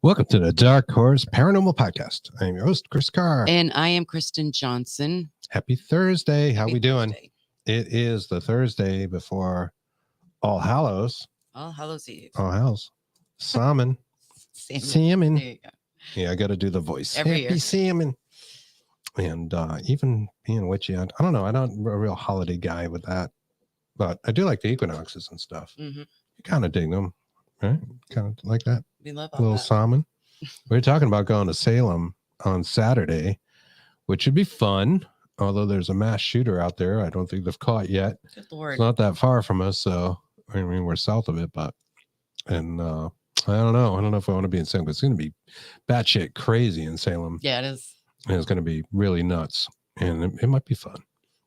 Welcome to the Dark Horse Paranormal Podcast. I am your host, Chris Carr. And I am Kristen Johnson. Happy Thursday. How we doing? Thursday. It is the Thursday before All Hallows. All Hallows Eve. All Hallows. Salmon. Salmon. There you go. Yeah, I got to do the voice. Every Happy year. salmon. And even being witchy, I don't know. I'm not a real holiday guy with that. But I do like the equinoxes and stuff. Mm-hmm. You kind of dig them, right? Kind of like that. We love A little that. salmon. We were talking about going to Salem on Saturday, which would be fun. Although there's a mass shooter out there, I don't think they've caught yet. Good Lord. It's not that far from us, so I mean we're south of it, but I don't know. I don't know if I want to be in Salem. It's going to be batshit crazy in Salem. Yeah, it is. And it's going to be really nuts, and it might be fun.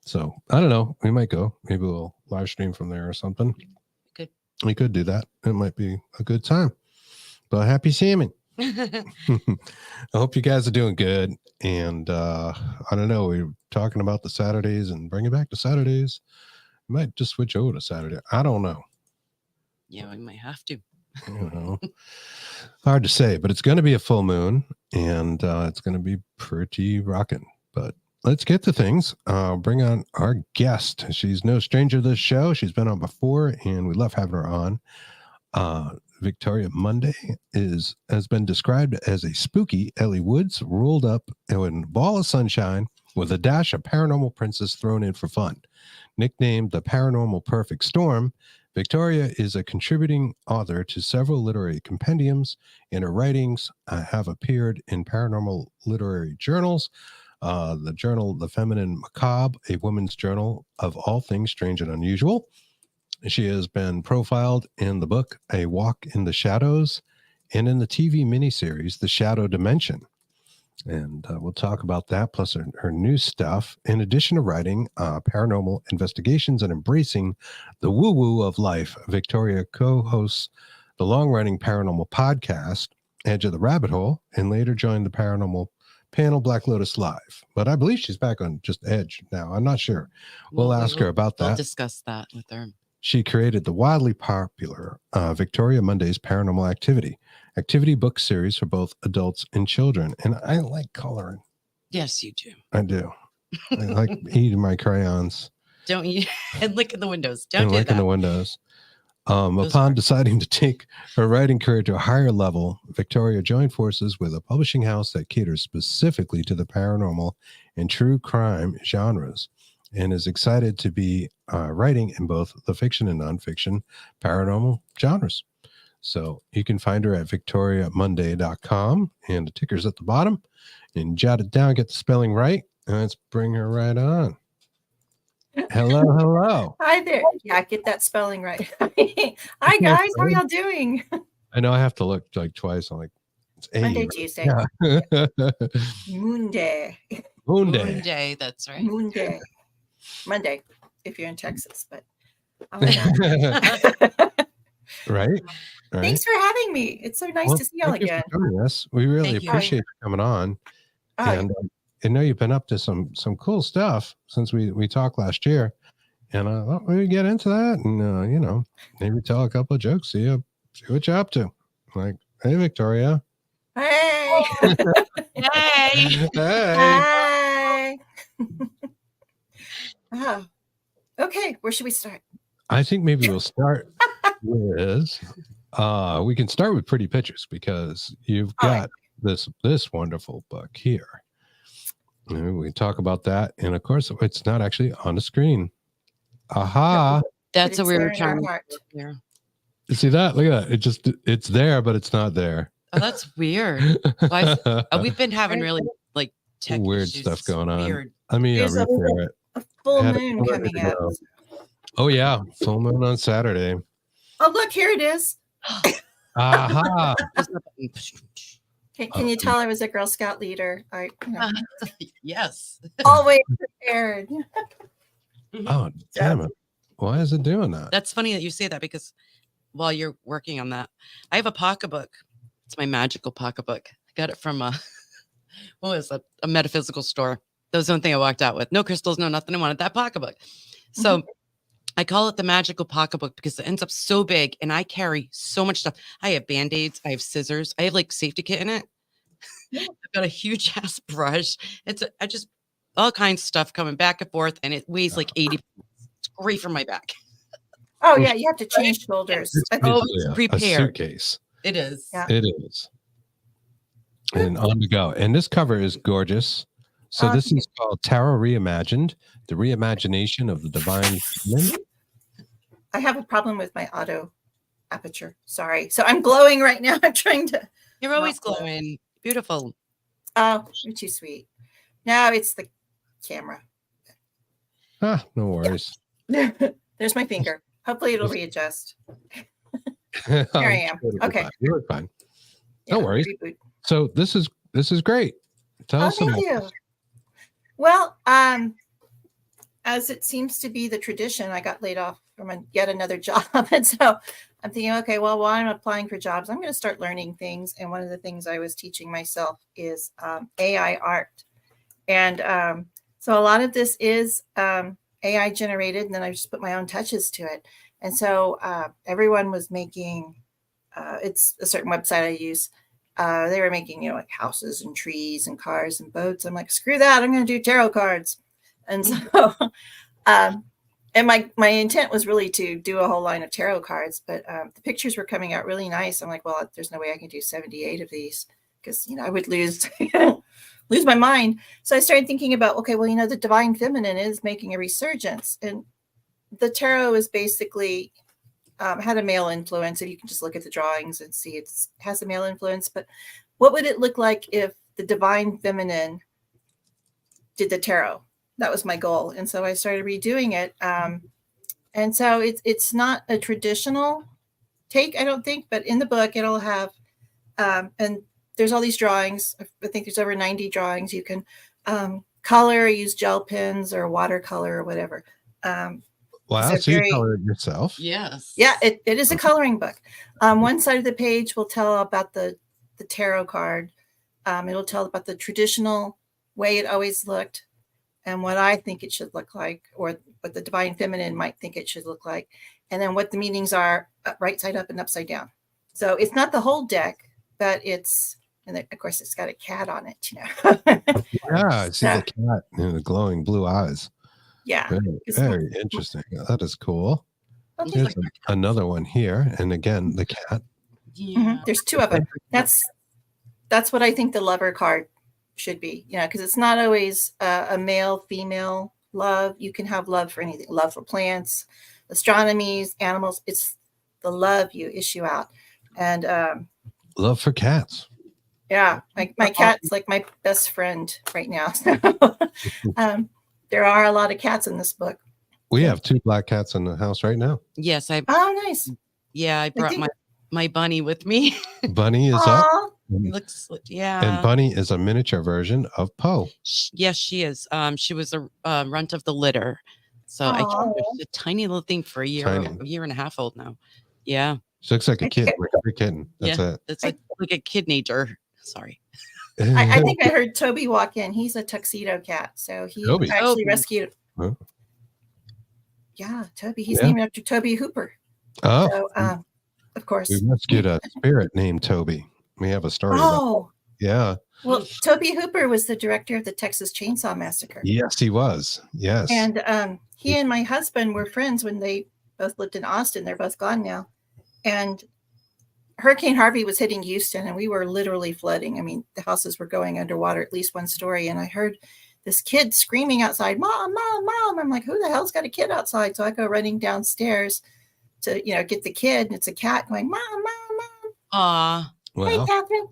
So I don't know. We might go. Maybe we'll live stream from there or something. We could do that. It might be a good time. But happy salmon. I hope you guys are doing good. And I don't know. We were talking about the Saturdays and bringing back the Saturdays. We might just switch over to Saturday. I don't know. Yeah, we might have to. You know, hard to say, but it's going to be a full moon and it's going to be pretty rocking. But let's get to things. Bring on our guest. She's no stranger to this show. She's been on before, and we love having her on. Victoria Mundae has been described as a spooky Elle Woods rolled up in a ball of sunshine with a dash of Paranormal Princess thrown in for fun. Nicknamed the Paranormal Perfect Storm, Victoria is a contributing author to several literary compendiums, and her writings have appeared in paranormal literary journals. The journal, The Feminine Macabre, a woman's journal of all things strange and unusual. She has been profiled in the book A Walk in the Shadows and in the TV miniseries The Shadow Dimension. And we'll talk about that, plus her new stuff. In addition to writing paranormal investigations and embracing the woo-woo of life, Victoria co-hosts the long-running paranormal podcast, Edge of the Rabbit Hole, and later joined the paranormal panel Black Lotus Live. But I believe she's back on just Edge now. I'm not sure. We'll ask her about that. We'll discuss that with her. She created the wildly popular Victoria Mundae's Paranormal Activity book series for both adults and children. And I like coloring. Yes, you do. I do. I like eating my crayons. Don't you? And look in the windows. Don't and do look that. in the windows. Upon deciding to take her writing career to a higher level, Victoria joined forces with a publishing house that caters specifically to the paranormal and true crime genres, and is excited to be writing in both the fiction and nonfiction paranormal genres. So you can find her at victoriamundae.com, and the ticker's at the bottom. And jot it down, get the spelling right, and let's bring her right on. Hello. Hi there. Yeah, get that spelling right. Hi guys, how are y'all doing? I know I have to look like twice. I'm like, it's A. Monday, right? Tuesday. Yeah. Mundae. Mundae, that's right. Mundae. Monday, if you're in Texas, but Right. Thanks for having me. It's so nice to see y'all again. Yes, we really Thank you. appreciate you coming on. And I know you've been up to some cool stuff since we talked last year, and I thought we'd get into that and maybe tell a couple of jokes, see what you're up to. Like, hey, Victoria. Hey. Hey. Hey. Hi. Oh. Okay, where should we start? I think maybe we'll start with we can start with pretty pictures, because you've got this wonderful book here. And we talk about that, and of course it's not actually on the screen. Aha. That's what we were there in our trying heart. to do here. See that? Look at that. It's there, but it's not there. Oh, that's weird. We've been having really like tech weird issues. stuff going on. Weird. Let me There's a repair it. A full Had it moon coming ready to up. go. Oh yeah, full moon on Saturday. Oh, look, here it is. Aha. Can you tell I was a Girl Scout leader? Yes. Always prepared. Oh, damn it. Why is it doing that? That's funny that you say that, because while you're working on that, I have a pocketbook. It's my magical pocketbook. I got it from what was that? A metaphysical store. That was the only thing I walked out with. No crystals, no nothing. I wanted that pocketbook. So I call it the magical pocketbook because it ends up so big and I carry so much stuff. I have band-aids, I have scissors, I have like safety kit in it. Yeah. I've got a huge ass brush. I just all kinds of stuff coming back and forth, and it weighs like 80 pounds. It's great for my back. Oh yeah, you have to change shoulders. It's I think- Oh, basically it's a prepared. suitcase. It is. Yeah. It is. And on to go. And this cover is gorgeous. So Oh, this thank is called Tarot Reimagined, the reimagination of the divine feminine. I have a problem with my auto aperture. Sorry. So I'm glowing right now. I'm trying to. You're always Not glow. glowing. Beautiful. Oh, you're too sweet. No, it's the camera. Ah, no worries. There's my finger. Hopefully it'll readjust. Here I am. Okay. You look fine. No worries. Reboot. So this is great. Tell Oh, us some thank more. you. Well, as it seems to be the tradition, I got laid off from yet another job. And so I'm thinking, okay, well, while I'm applying for jobs, I'm going to start learning things. And one of the things I was teaching myself is AI art. And so a lot of this is AI generated, and then I just put my own touches to it. And so everyone was making, it's a certain website I use. They were making, like houses and trees and cars and boats. I'm like, screw that. I'm going to do tarot cards. And so, and my intent was really to do a whole line of tarot cards, but the pictures were coming out really nice. I'm like, well, there's no way I can do 78 of these because, I would lose my mind. So I started thinking about, okay, well, the divine feminine is making a resurgence, and the tarot is basically had a male influence. And you can just look at the drawings and see it has a male influence. But what would it look like if the divine feminine did the tarot? That was my goal. And so I started redoing it. And so it's not a traditional take, I don't think, but in the book, it'll have, and there's all these drawings. I think there's over 90 drawings. You can color, use gel pens or watercolor or whatever. Wow, so you color it yourself? Yes. Yeah, it is a coloring book. One side of the page will tell about the tarot card. It'll tell about the traditional way it always looked and what I think it should look like, or what the divine feminine might think it should look like, and then what the meanings are right side up and upside down. So it's not the whole deck, but it's, and of course it's got a cat on it, Yeah, I see the cat and the glowing blue eyes. Yeah. Very interesting. That is cool. Here's another one here. And again, the cat. Yeah. There's two of them. That's what I think the lover card should be, because it's not always a male, female love. You can have love for anything, love for plants, astronomies, animals. It's the love you issue out. And love for cats. Yeah. My cat's like my best friend right now. So, there are a lot of cats in this book. We have 2 black cats in the house right now. Yes. Oh, nice. Yeah. I brought my bunny with me. Bunny is Aww. up. Looks, yeah. And Bunny is a miniature version of Poe. Yes, she is. She was a runt of the litter. So I kept her. She's a tiny little thing for a year and a half old now. Yeah. She looks like a kid, like a kitten. That's it. It's like a kid-nager. Sorry. I think I heard Toby walk in. He's a tuxedo cat. So he actually rescued. Huh? Yeah, Toby. He's named after Toby Hooper. Oh. So, of course. We rescued a spirit named Toby. We have a story about it. Yeah. Well, Toby Hooper was the director of the Texas Chainsaw Massacre. Yes, he was. Yes. And he and my husband were friends when they both lived in Austin. They're both gone now. And Hurricane Harvey was hitting Houston, and we were literally flooding. I mean, the houses were going underwater, at least one story. And I heard this kid screaming outside, "Mom, Mom, Mom." I'm like, who the hell's got a kid outside? So I go running downstairs to, get the kid, and it's a cat going, "Mom, Mom, Mom." Aw. Hey, Catherine.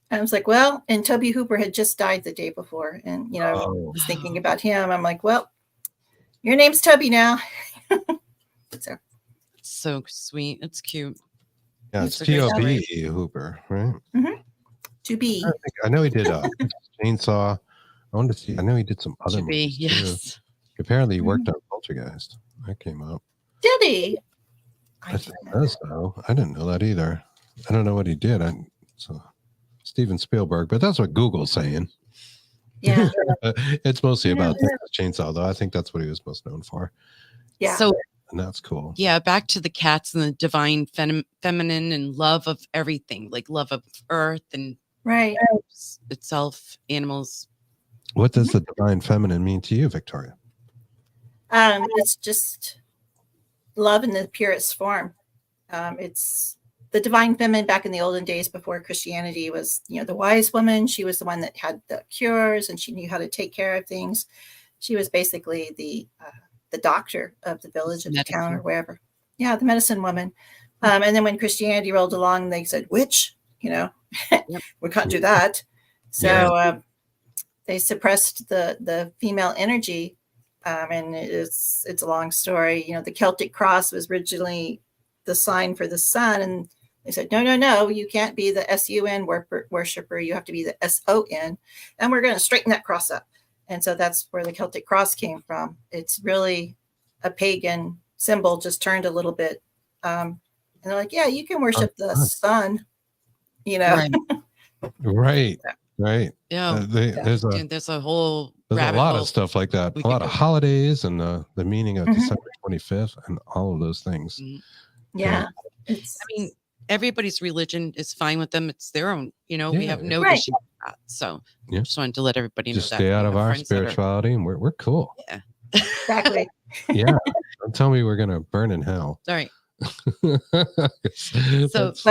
And I was like, well, and Toby Hooper had just died the day before. And, I was thinking about him. I'm like, well, your name's Toby now. So sweet. It's cute. Yeah, it's T.O.B. Hooper, right? Mm-hmm. To be. I know he did Chainsaw. I want to see. I know he did some other movies. Yes. Too. Apparently, he worked on Poltergeist. That came up. Did he? I didn't know that either. I don't know what he did. So Steven Spielberg, but that's what Google's saying. Yeah. It's mostly about Chainsaw, though. I think that's what he was most known for. Yeah. So and that's cool. Yeah, back to the cats and the divine feminine and love of everything, like love of earth and Right. itself, animals. What does the divine feminine mean to you, Victoria? It's just love in the purest form. It's the divine feminine back in the olden days before Christianity was, the wise woman. She was the one that had the cures and she knew how to take care of things. She was basically the doctor of the village, of the town, or wherever. Yeah, the medicine woman. And then when Christianity rolled along, they said, witch, Yep. we can't do that. So they suppressed the female energy. And it's a long story. The Celtic cross was originally the sign for the sun. And they said, no, you can't be the S-U-N worshiper. You have to be the S-O-N. And we're going to straighten that cross up. And so that's where the Celtic cross came from. It's really a pagan symbol, just turned a little bit. And they're like, yeah, you can worship the sun, Right. Right. Yeah. There's a whole There's a lot of stuff like that. A lot of holidays and the meaning of December 25th and all of those things. Yeah. I mean, everybody's religion is fine with them. It's their own, we have no Right. issue with that. So just wanted to let everybody know Just that. stay out of our spirituality and we're cool. Yeah. Exactly. Yeah. Don't tell me we're going to burn in hell. All right. That's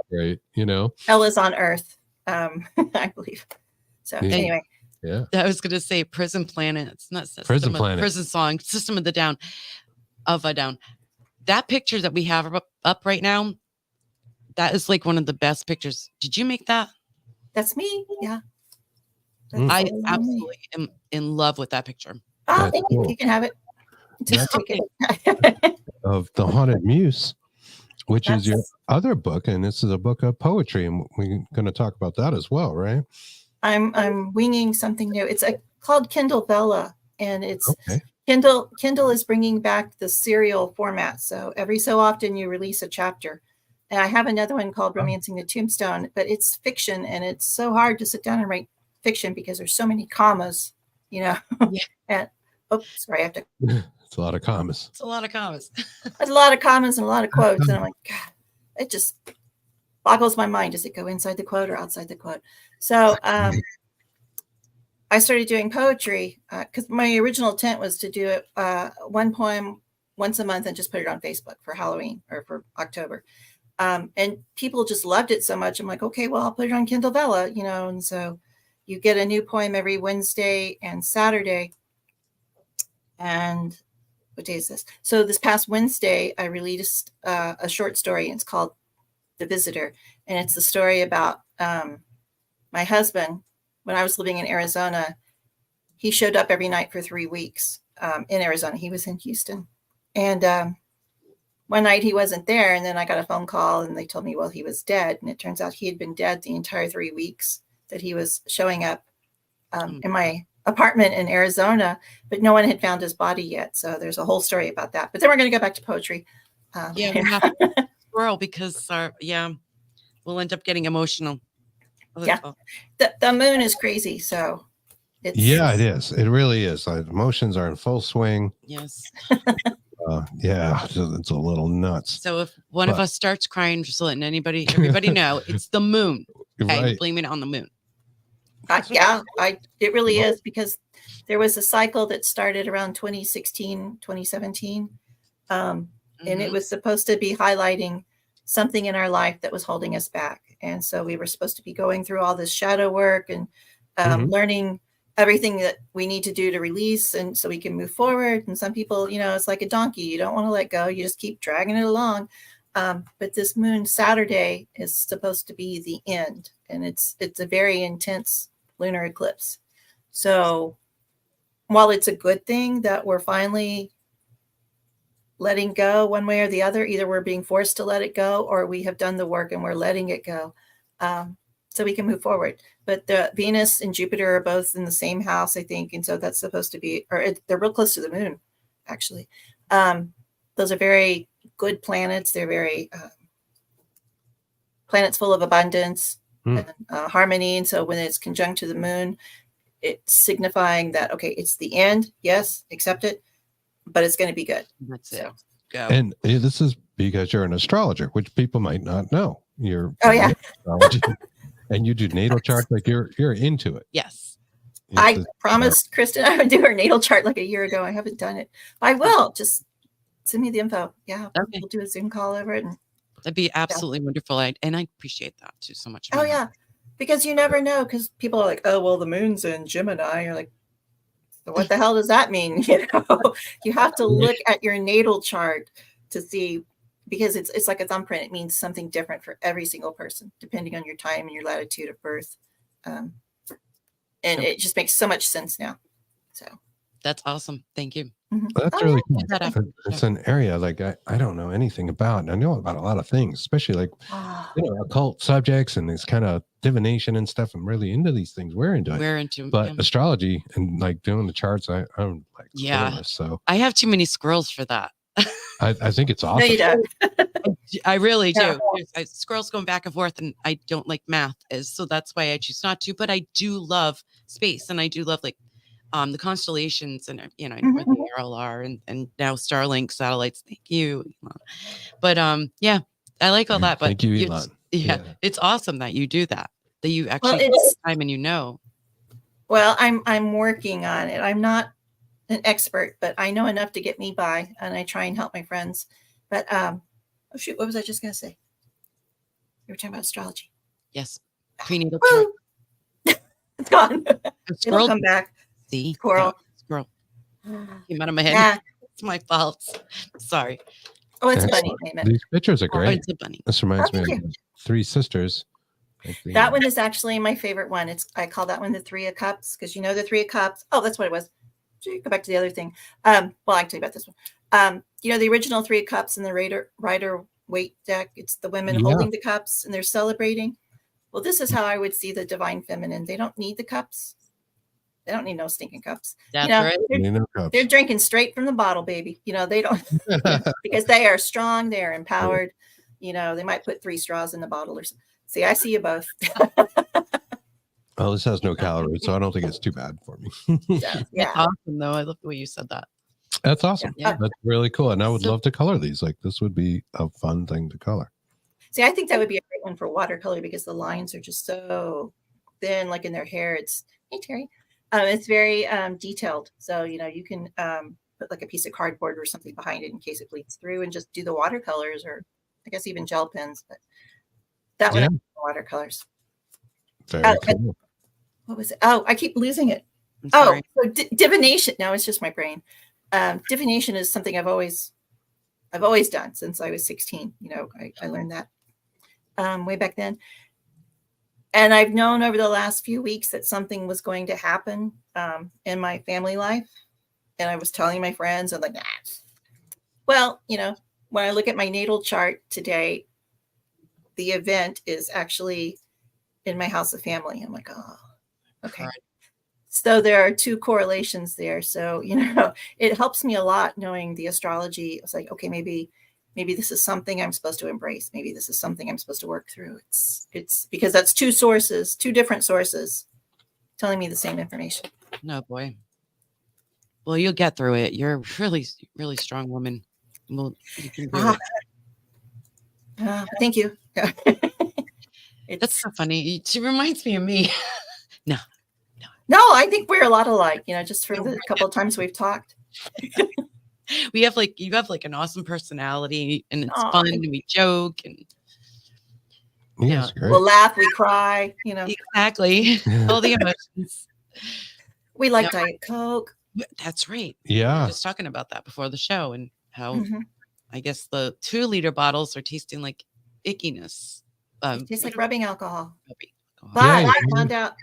great. Hell is on earth. I believe. So anyway. Yeah. I was going to say Prison Planet. It's not Prison Planet. Prison Song, System of a Down. That picture that we have up right now, that is like one of the best pictures. Did you make that? That's me. Yeah. I absolutely am in love with that picture. Oh, thank you. You can have it. Just take it. Of The Haunted Muse, which is your other book, and this is a book of poetry, and we're going to talk about that as well, right? I'm winging something new. It's called Kindle Vella, and it's Kindle is bringing back the serial format. So every so often you release a chapter. And I have another one called Romancing the Tombstone, but it's fiction, and it's so hard to sit down and write fiction because there's so many commas, Yeah. And sorry, I have to. It's a lot of commas. It's a lot of commas. There's a lot of commas and a lot of quotes, and I'm like, God, it just boggles my mind. Does it go inside the quote or outside the quote? So I started doing poetry because my original intent was to do it one poem once a month and just put it on Facebook for Halloween or for October. And people just loved it so much. I'm like, okay, well, I'll put it on Kindle Vella, and so you get a new poem every Wednesday and Saturday. And what day is this? So this past Wednesday, I released a short story, and it's called The Visitor. And it's the story about my husband. When I was living in Arizona, he showed up every night for 3 weeks in Arizona. He was in Houston. And one night he wasn't there. And then I got a phone call and they told me, well, he was dead. And it turns out he had been dead the entire 3 weeks that he was showing up in my apartment in Arizona, but no one had found his body yet. So there's a whole story about that. But then we're going to go back to poetry. We have to swirl because we'll end up getting emotional. Yeah. The moon is crazy. So it is. It really is. Emotions are in full swing. Yes. It's a little nuts. So if one of us starts crying, just letting everybody know, it's the moon. Okay, right. Blame it on the moon. It really is, because there was a cycle that started around 2016, 2017. And it was supposed to be highlighting something in our life that was holding us back. And so we were supposed to be going through all this shadow work and learning everything that we need to do to release, and so we can move forward. And some people, it's like a donkey. You don't want to let go. You just keep dragging it along. But this moon Saturday is supposed to be the end. And it's a very intense lunar eclipse. So while it's a good thing that we're finally letting go one way or the other, either we're being forced to let it go or we have done the work and we're letting it go, so we can move forward. But the Venus and Jupiter are both in the same house, I think. And so that's supposed to be, they're real close to the moon, actually. Those are very good planets. They're very planets full of abundance and harmony. And so when it's conjunct to the moon, it's signifying that, okay, it's the end. Yes, accept it, but it's going to be good. That's it. Go. And this is because you're an astrologer, which people might not know. You're Oh, yeah. astrology, and you do natal charts. Like you're into it. Yes. I promised Kristen I would do her natal chart like a year ago. I haven't done it. I will. Just send me the info. Yeah. Okay. We'll do a Zoom call over it. And, That'd be absolutely wonderful. And I appreciate that too so much. oh, yeah. Because you never know. Because people are like, oh, well, the moon's in Gemini. You're like, so what the hell does that mean? You know, you have to look at your natal chart to see, because it's like a thumbprint. It means something different for every single person, depending on your time and your latitude of birth. And it just makes so much sense now. So that's awesome. Thank you. That's really cool. Yeah. It's an area like I don't know anything about. And I know about a lot of things, especially like occult subjects and this kind of divination and stuff. I'm really into these things. We're into it. But astrology and like doing the charts, I'm like, clueless, so I have too many squirrels for that. I think it's awesome. No, you don't. I really do. Squirrels going back and forth, and I don't like math, so that's why I choose not to. But I do love space, and I do love like the constellations, and you know where the Arrow are, and now Starlink satellites. Thank you, Elon. But yeah, I like all that. But thank you, Elon. Yeah, it's awesome that you do that. That you actually take time and you know. Well, I'm working on it. I'm not an expert, but I know enough to get me by, and I try and help my friends. But oh shoot, what was I just gonna say? You were talking about astrology. Yes, prenatal chart. It's gone. It'll come back. See, squirrel. Squirrel came out of my head. Yeah. It's my fault. Sorry. Oh, it's a bunny. These pictures are great. Oh, it's a bunny. This reminds me of Three Sisters. That one is actually my favorite one. I call that one the Three of Cups, because you know the Three of Cups. Oh, that's what it was. Go back to the other thing. Well, I can tell you about this one. You know, the original Three of Cups in the Rider Waite deck. It's the women holding the cups and they're celebrating. Well, this is how I would see the divine feminine. They don't need the cups. They don't need no stinking cups. That's right. They're drinking straight from the bottle, baby. You know, they don't because they are strong. They are empowered. You know, they might put 3 straws in the bottle or something. See, I see you both. Well, this has no calories, so I don't think it's too bad for me. Yeah. Awesome, though. I love the way you said that. That's awesome. Yeah. That's really cool. And I would love to color these. Like, this would be a fun thing to color. See, I think that would be a great one for watercolor because the lines are just so thin, like in their hair. It's, hey, Terry. It's very detailed. So, you know, you can put like a piece of cardboard or something behind it in case it bleeds through and just do the watercolors, or I guess even gel pens. But that one, watercolors. Very cool. What was it? Oh, I keep losing it. So divination. No, it's just my brain. Divination is something I've always done since I was 16. You know, I learned that way back then. And I've known over the last few weeks that something was going to happen in my family life. And I was telling my friends, I'm like, nah. Well, you know, when I look at my natal chart today, the event is actually in my house of family. I'm like, oh, okay. Right. So there are 2 correlations there. So, you know, it helps me a lot knowing the astrology. It's like, okay, maybe this is something I'm supposed to embrace. Maybe this is something I'm supposed to work through. It's because that's 2 different sources telling me the same information. No, boy. Well, you'll get through it. You're a really, really strong woman. Well, you can do it. Thank you. That's so funny. She reminds me of me. No, I think we're a lot alike, you know, just from the couple of times we've talked. You have like an awesome personality, and it's fun, and we joke, and we'll laugh, we cry, you know. Exactly. All the emotions. We like Diet Coke. That's right. Yeah. We were just talking about that before the show, and how I guess the 2-liter bottles are tasting like ickiness. It tastes like rubbing alcohol. But I found out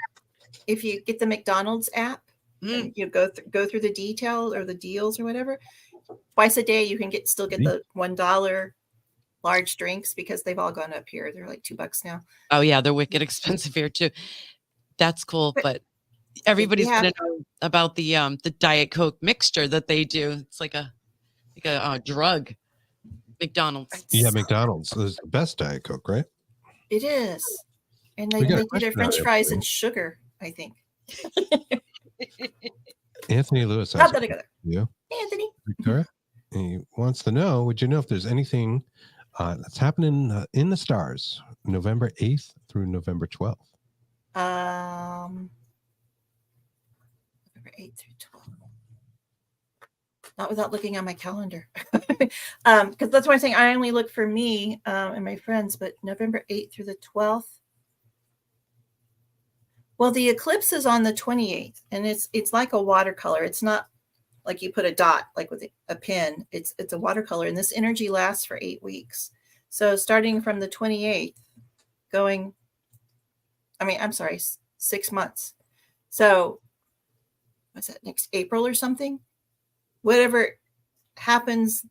if you get the McDonald's app, and you go through the detail or the deals or whatever, twice a day you can still get the $1 large drinks, because they've all gone up here. They're like $2 now. Oh yeah, they're wicked expensive here too. That's cool, but everybody's gonna know about the Diet Coke mixture that they do. It's like a drug. McDonald's. Yeah, McDonald's is the best Diet Coke, right? It is. And they do their French fries and sugar, I think. Anthony Lewis. How'd that go there? You? Anthony. Victoria? Any wants to know, would you know if there's anything that's happening in the stars November 8th through November 12th? November 8th through 12th. Not without looking on my calendar. Because that's why I'm saying I only look for me and my friends, but November 8th through the 12th. Well, the eclipse is on the 28th, and it's like a watercolor. It's not like you put a dot like with a pen. It's a watercolor, and this energy lasts for 8 weeks. So starting from the 28th, going, I'm sorry, 6 months. So what's that, next April or something? Whatever happens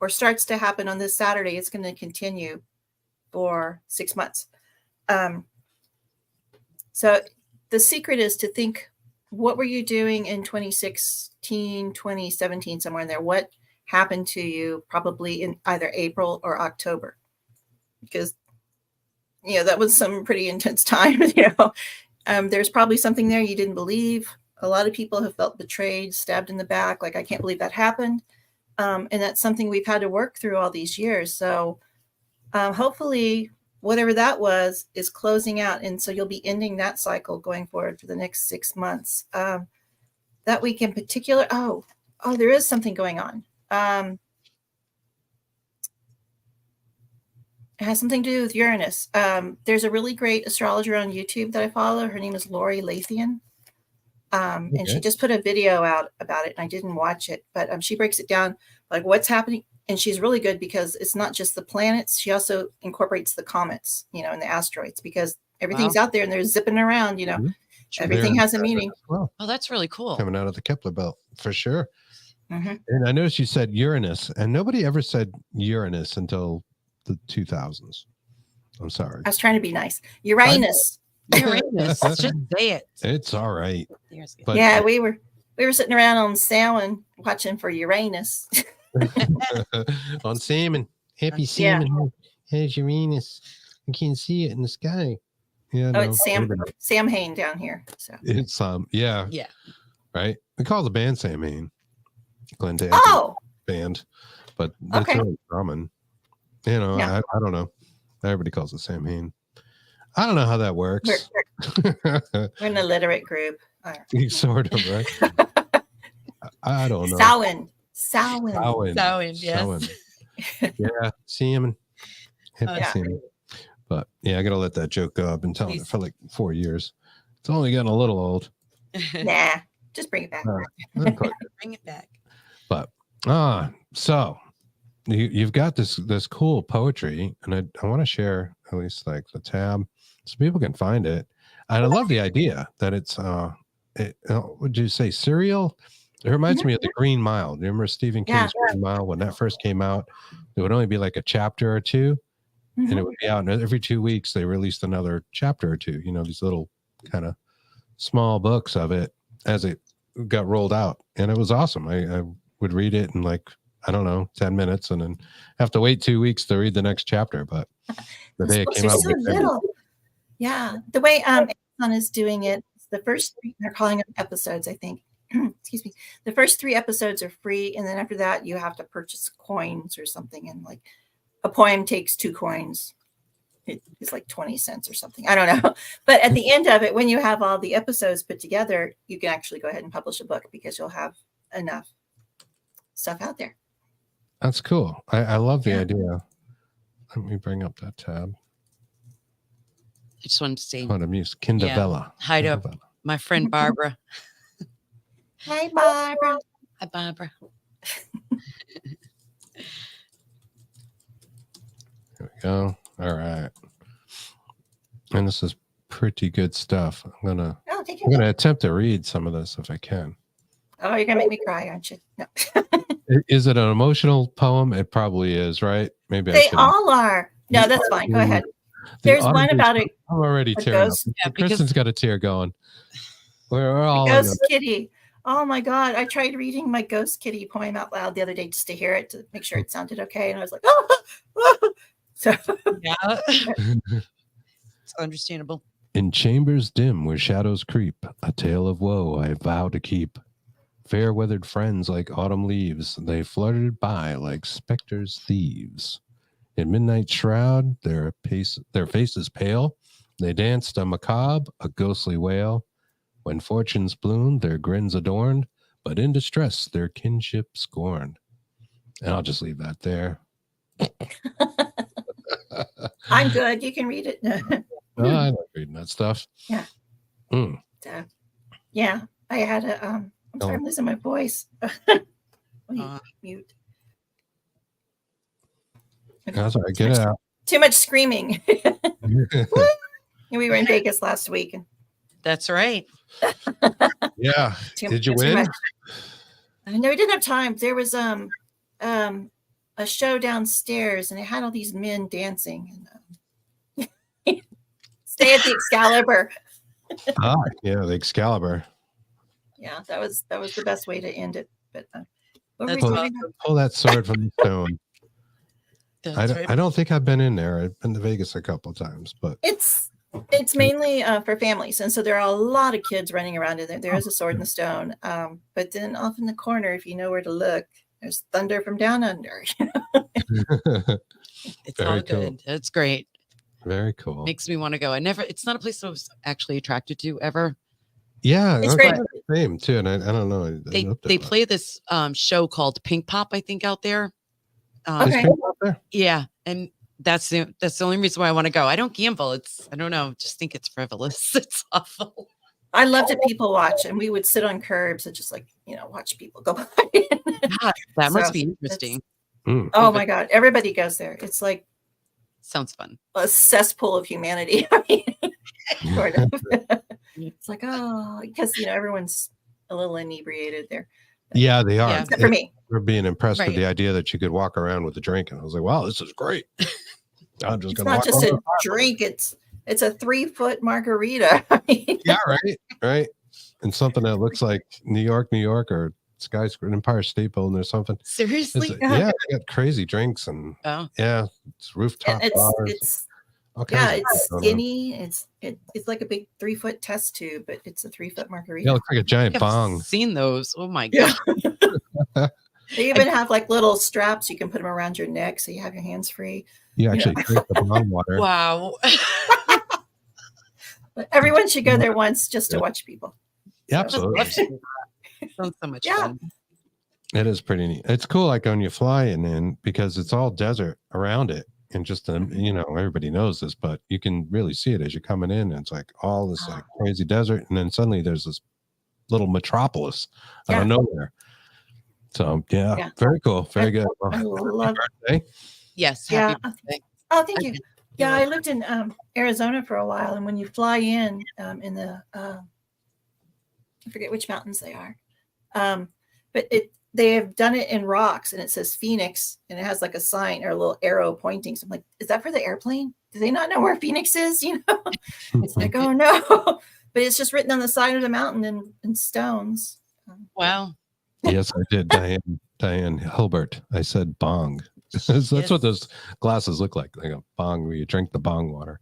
or starts to happen on this Saturday, it's going to continue for 6 months. So the secret is to think, what were you doing in 2016, 2017, somewhere in there? What happened to you probably in either April or October? Because, that was some pretty intense time, There's probably something there you didn't believe. A lot of people have felt betrayed, stabbed in the back. Like, I can't believe that happened. And that's something we've had to work through all these years. So hopefully whatever that was is closing out. And so you'll be ending that cycle going forward for the next 6 months. That week in particular, there is something going on. It has something to do with Uranus. There's a really great astrologer on YouTube that I follow. Her name is Lori Lathian. And she just put a video out about it, and I didn't watch it, but she breaks it down, like what's happening. And she's really good because it's not just the planets. She also incorporates the comets, and the asteroids, because everything's out there and they're zipping around, Mm-hmm. Everything has a meaning. Well, Oh, that's really cool. coming out of the Kepler belt for sure. Mm-hmm. And I noticed you said Uranus, and nobody ever said Uranus until the 2000s. I'm sorry. I was trying to be nice. Uranus. Uranus. Just say it. It's all right. But yeah, we were sitting around on Samhain watching for Uranus. On salmon. Happy salmon. Here's Uranus. You can't see it in the sky. Yeah. It's Samhain down here. So it's yeah. Right. We call the band Samhain. Glenda band, but it's really common. I don't know. Everybody calls it Samhain. I don't know how that works. We're an illiterate group. Sort of, right? I don't know. Samhain, yes. Yeah, salmon. Salmon. But yeah, I gotta let that joke go. I've been telling it for like 4 years. It's only getting a little old. Nah, just bring it back. Bring it back. But so you've got this cool poetry, and I want to share at least like the tab so people can find it. And I love the idea that it's would you say serial? It reminds me of the Green Mile. Do you remember Stephen King's Green Mile? When that first came out, it would only be like a chapter or two, and it would be out. And every 2 weeks, they released another chapter or two. These little kind of small books of it as it got rolled out, and it was awesome. I would read it in like, I don't know, 10 minutes, and then have to wait 2 weeks to read the next chapter. But the day it came out, so little. Yeah, the way Amazon is doing it, the first 3, they're calling them episodes, I think. Excuse me. The first 3 episodes are free, and then after that, you have to purchase coins or something. And like a poem takes 2 coins. It's like 20 cents or something. I don't know. But at the end of it, when you have all the episodes put together, you can actually go ahead and publish a book because you'll have enough stuff out there. That's cool. I love the idea. Let me bring up that tab. I just wanted to say Kindabella. Hi to my friend Barbara. Hi, Barbara. Hi, Barbara. Here we go. All right. And this is pretty good stuff. I'm gonna attempt to read some of this if I can. Oh, you're gonna make me cry, aren't you? No. Is it an emotional poem? It probably is, right? Maybe they all are. No, that's fine. Go ahead. There's one about it. I'm already tearing up. Yeah, Kristen's got a tear going. We're all Ghost Kitty. Oh my God. I tried reading my Ghost Kitty poem out loud the other day just to hear it, to make sure it sounded okay. And I was like, So yeah. It's understandable. In chambers dim where shadows creep, a tale of woe I vow to keep. Fair-weathered friends like autumn leaves, they fluttered by like specters thieves. In midnight shroud, their faces pale. They danced a macabre, a ghostly wail. When fortunes bloomed, their grins adorned, but in distress, their kinship scorned. And I'll just leave that there. I'm good. You can read it. Oh, I like reading that stuff. Yeah. Mm. Yeah. I had a I'm sorry, I'm losing my voice. Mute. That's all right. Get it out. Too much screaming. We were in Vegas last week. That's right. Yeah. Did you win? No, we didn't have time. There was a show downstairs, and it had all these men dancing. And stay at the Excalibur. Yeah, the Excalibur. Yeah, that was the best way to end it. But pull that sword from the stone. I don't think I've been in there. I've been to Vegas a couple of times, but it's mainly for families, and so there are a lot of kids running around in there. There is a sword in the stone, but then off in the corner, if you know where to look, there's thunder from down under. It's all good. It's great. Very cool. Makes me want to go. It's not a place I was actually attracted to ever. Yeah, it's great. Same too, and I don't know. They play this show called Pink Pop, I think, out there. Okay. There? Yeah, and that's the only reason why I want to go. I don't gamble. I don't know. Just think it's frivolous. It's awful. I loved it. People watch, and we would sit on curbs and just watch people go by. That must be interesting. Oh my God, everybody goes there. It's like sounds fun. A cesspool of humanity. I mean, sort of. It's like, because everyone's a little inebriated there. Yeah, they are. Yeah, except for me. We're being impressed with the idea that you could walk around with a drink, and I was like, "Wow, this is great." I'm just it's not just a drink; it's a 3-foot margarita. I mean, yeah, right, and something that looks like New York, or Empire State Building or something. Seriously? Yeah, they got crazy drinks and it's rooftop bars. It's skinny. It's like a big 3-foot test tube, but it's a 3-foot margarita. Yeah, it looks like a giant bong. Seen those? Oh my God. They even have like little straps you can put them around your neck so you have your hands free. You actually drink the bong water. Wow. But everyone should go there once just to watch people. Yeah, absolutely. Sounds so much fun. It is pretty neat. It's cool, like when you fly in because it's all desert around it, and just everybody knows this, but you can really see it as you're coming in. And it's like all this like crazy desert, and then suddenly there's this little metropolis out of nowhere. So very cool, very good. I love birthday. Yes, happy birthday. Oh, thank you. Yeah, I lived in Arizona for a while, and when you fly in the I forget which mountains they are, but they have done it in rocks, and it says Phoenix, and it has like a sign or a little arrow pointing. So I'm like, is that for the airplane? Do they not know where Phoenix is? It's like, oh no, but it's just written on the side of the mountain in stones. Wow. Yes, I did, Diane Hilbert. I said bong. That's what those glasses look like a bong where you drink the bong water.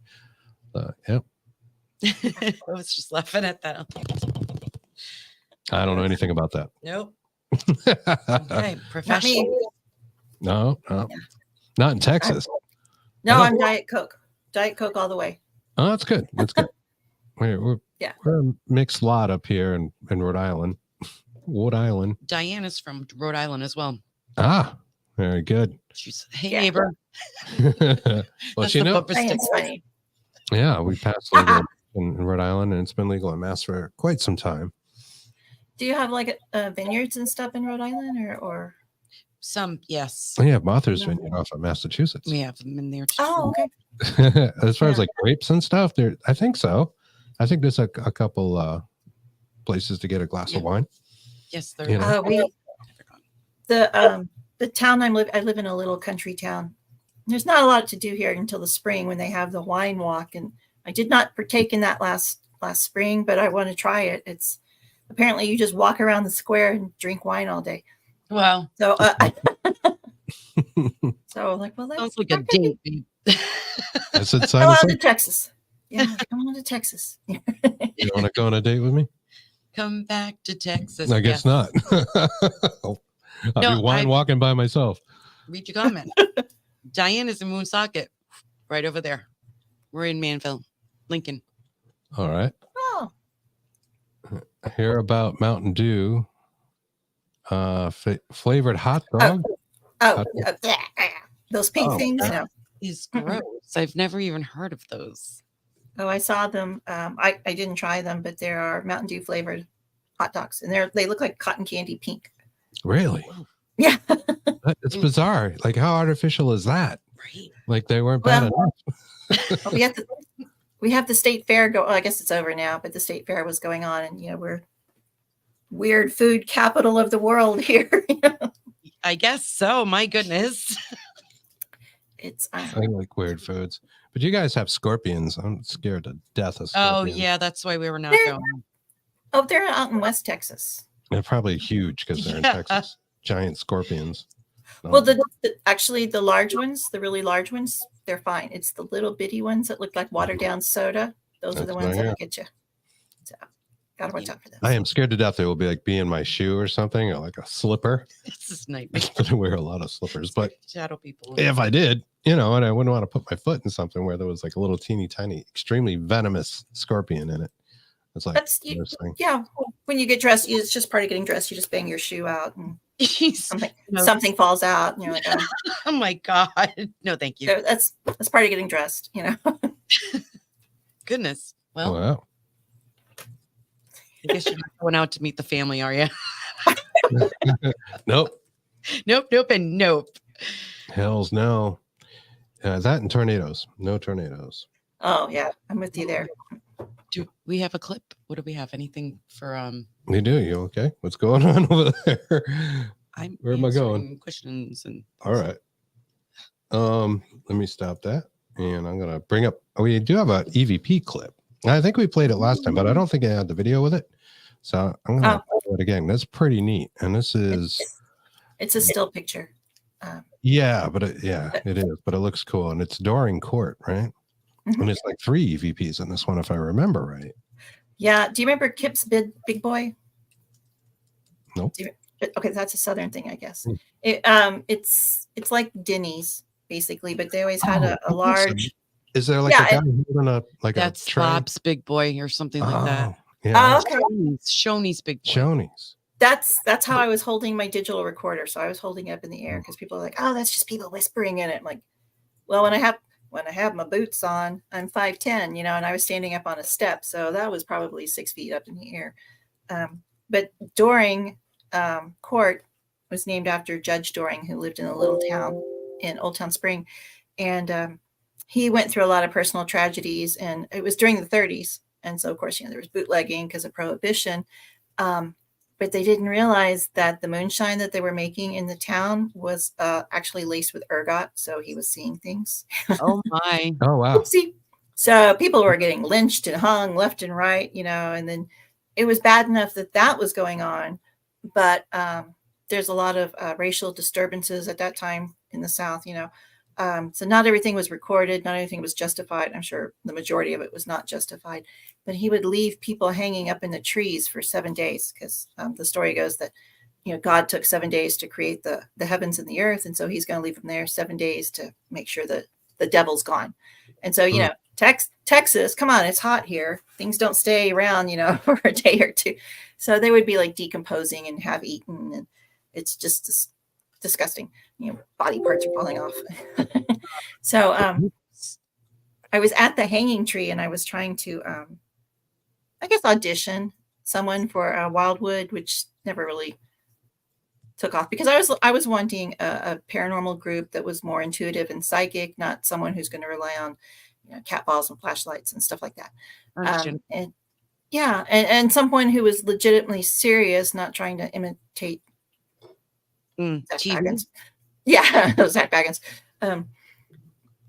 Yep. I was just laughing at that. I don't know anything about that. Nope. Okay, professional. No, not in Texas. I'm Diet Coke all the way. Oh, that's good. We're a mixed lot up here in Rhode Island. Diane is from Rhode Island as well. Very good. She's neighbor. Well, she knows. Diane's funny. Yeah, we passed legal in Rhode Island, and it's been legal in Mass for quite some time. Do you have like vineyards and stuff in Rhode Island or? Some, yes. We have Martha's Vineyard off of Massachusetts. We have them in there too. Oh, okay. As far as like grapes and stuff, I think so. I think there's a couple places to get a glass of wine. Yes, there are. The town I live in a little country town. There's not a lot to do here until the spring when they have the wine walk, and I did not partake in that last spring, but I want to try it. It's apparently you just walk around the square and drink wine all day. Wow. So so like, well, that sounds like a date. I said, come on to Texas. Yeah, come on to Texas. You want to go on a date with me? Come back to Texas. I guess not. I'll No, be walking by myself. Read your comment. Diane is in Woonsocket, right over there. We're in Manville, Lincoln. All right. Oh, Hear about Mountain Dew flavored hot dog. oh, those pink things. that No. is gross. I've never even heard of those. Oh, I saw them. I didn't try them, but there are Mountain Dew flavored hot dogs, and they look like cotton candy pink. Really? Yeah. It's bizarre. Like, how artificial is that? Right. Like, they weren't bad enough. We have the state fair go. Well, I guess it's over now, but the state fair was going on, and we're weird food capital of the world here. I guess so. My goodness. It's I like weird foods, but you guys have scorpions. I'm scared to death of Oh scorpions. yeah, that's why we were not They're- going. they're out in West Texas. They're probably huge because they're in Texas. Giant scorpions. Well, actually the large ones, the really large ones, they're fine. It's the little bitty ones that look like watered down soda. Those are the That's ones what I that'll hear. get you. So gotta watch out for those. I am scared to death they will be like in my shoe or something, or like a slipper. This is nightmare. I wear a lot of slippers, but Shadow people. if I did, and I wouldn't want to put my foot in something where there was like a little teeny tiny, extremely venomous scorpion in it. It's like That's the worst thing. yeah. When you get dressed, it's just part of getting dressed. You just bang your shoe out and Jeez. something falls out, and you're like, oh. Oh my God. No, thank you. So that's part of getting dressed. Goodness. Well, Wow. I guess you're not going out to meet the family, are you? Nope. Nope, and nope. Hells no. That and tornadoes. No tornadoes. Oh yeah, I'm with you there. Do we have a clip? What do we have? Anything for You do? You okay? What's going on over there? I'm Where am I going? answering questions and All right. Let me stop that. And I'm gonna bring up we do have an EVP clip. I think we played it last time, but I don't think I had the video with it. So I'm gonna play it again. That's pretty neat. And this is It's a still picture. yeah, but it is, but it looks cool. And it's during court, right? Mhm. And it's like 3 EVPs in this one, if I remember right. Yeah. Do you remember Kip's Big Boy? Nope. Okay, that's a Southern thing, I guess. Hmm. It's like Denny's basically, but they always had a large. Is there like Yeah, a guy holding a that's a tray? Bob's Big Boy or something like that. Yeah. Okay. Shoney's Big Boy. Shoney's. That's how I was holding my digital recorder. So I was holding it up in the air because people are like, "Oh, that's just people whispering in it." I'm like, well, when I have my boots on, I'm 5'10", and I was standing up on a step, so that was probably 6 feet up in the air. But Doring Court was named after Judge Doring, who lived in a little town in Old Town Spring, and he went through a lot of personal tragedies, and it was during the 30s, and so of course there was bootlegging because of prohibition. But they didn't realize that the moonshine that they were making in the town was actually laced with ergot. So he was seeing things. Oh my. Oh wow. Oopsie. So people were getting lynched and hung left and right, and then it was bad enough that was going on. But there's a lot of racial disturbances at that time in the South, so not everything was recorded. Not everything was justified. I'm sure the majority of it was not justified. But he would leave people hanging up in the trees for 7 days because the story goes that, God took 7 days to create the heavens and the earth. And so he's going to leave them there 7 days to make sure that the devil's gone. And so, Texas, come on, it's hot here. Things don't stay around, for a day or two. So they would be like decomposing and have eaten. And it's just disgusting. Body parts are falling off. So I was at the hanging tree and I was trying to, audition someone for Wildwood, which never really took off because I was wanting a paranormal group that was more intuitive and psychic, not someone who's going to rely on cat balls and flashlights and stuff like that. And someone who was legitimately serious, not trying to imitate Zach Baggins. Yeah, Zach Baggins.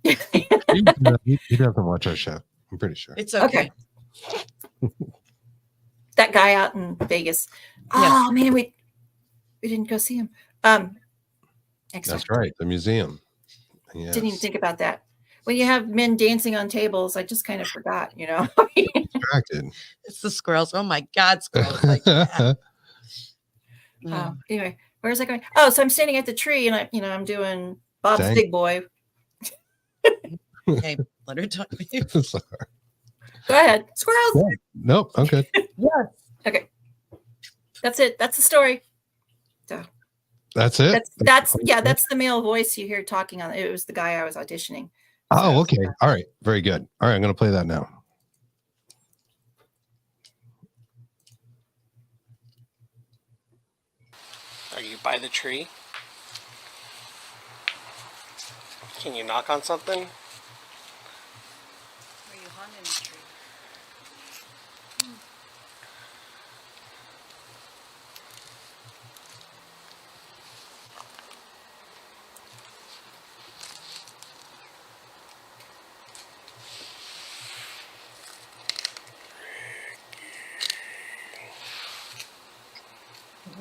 He doesn't watch our show. I'm pretty sure. It's okay. That guy out in Vegas. Yes. Oh man, we didn't go see him. That's right. The museum. Yes. Didn't even think about that. When you have men dancing on tables, I just kind of forgot, distracted. It's the squirrels. Oh my God, squirrels! Like, yeah. Anyway, where was I going? Oh, so I'm standing at the tree, and I'm doing Bob's Big Boy. Okay, let her talk. Sorry. Go ahead, squirrels. Yeah. Nope, I'm good. Yes. Okay. That's it. That's the story. So that's it. That's the male voice you hear talking on. It was the guy I was auditioning. Oh, okay. All right. Very good. All right, I'm going to play that now. Are you by the tree? Can you knock on something? Are you hung in the tree?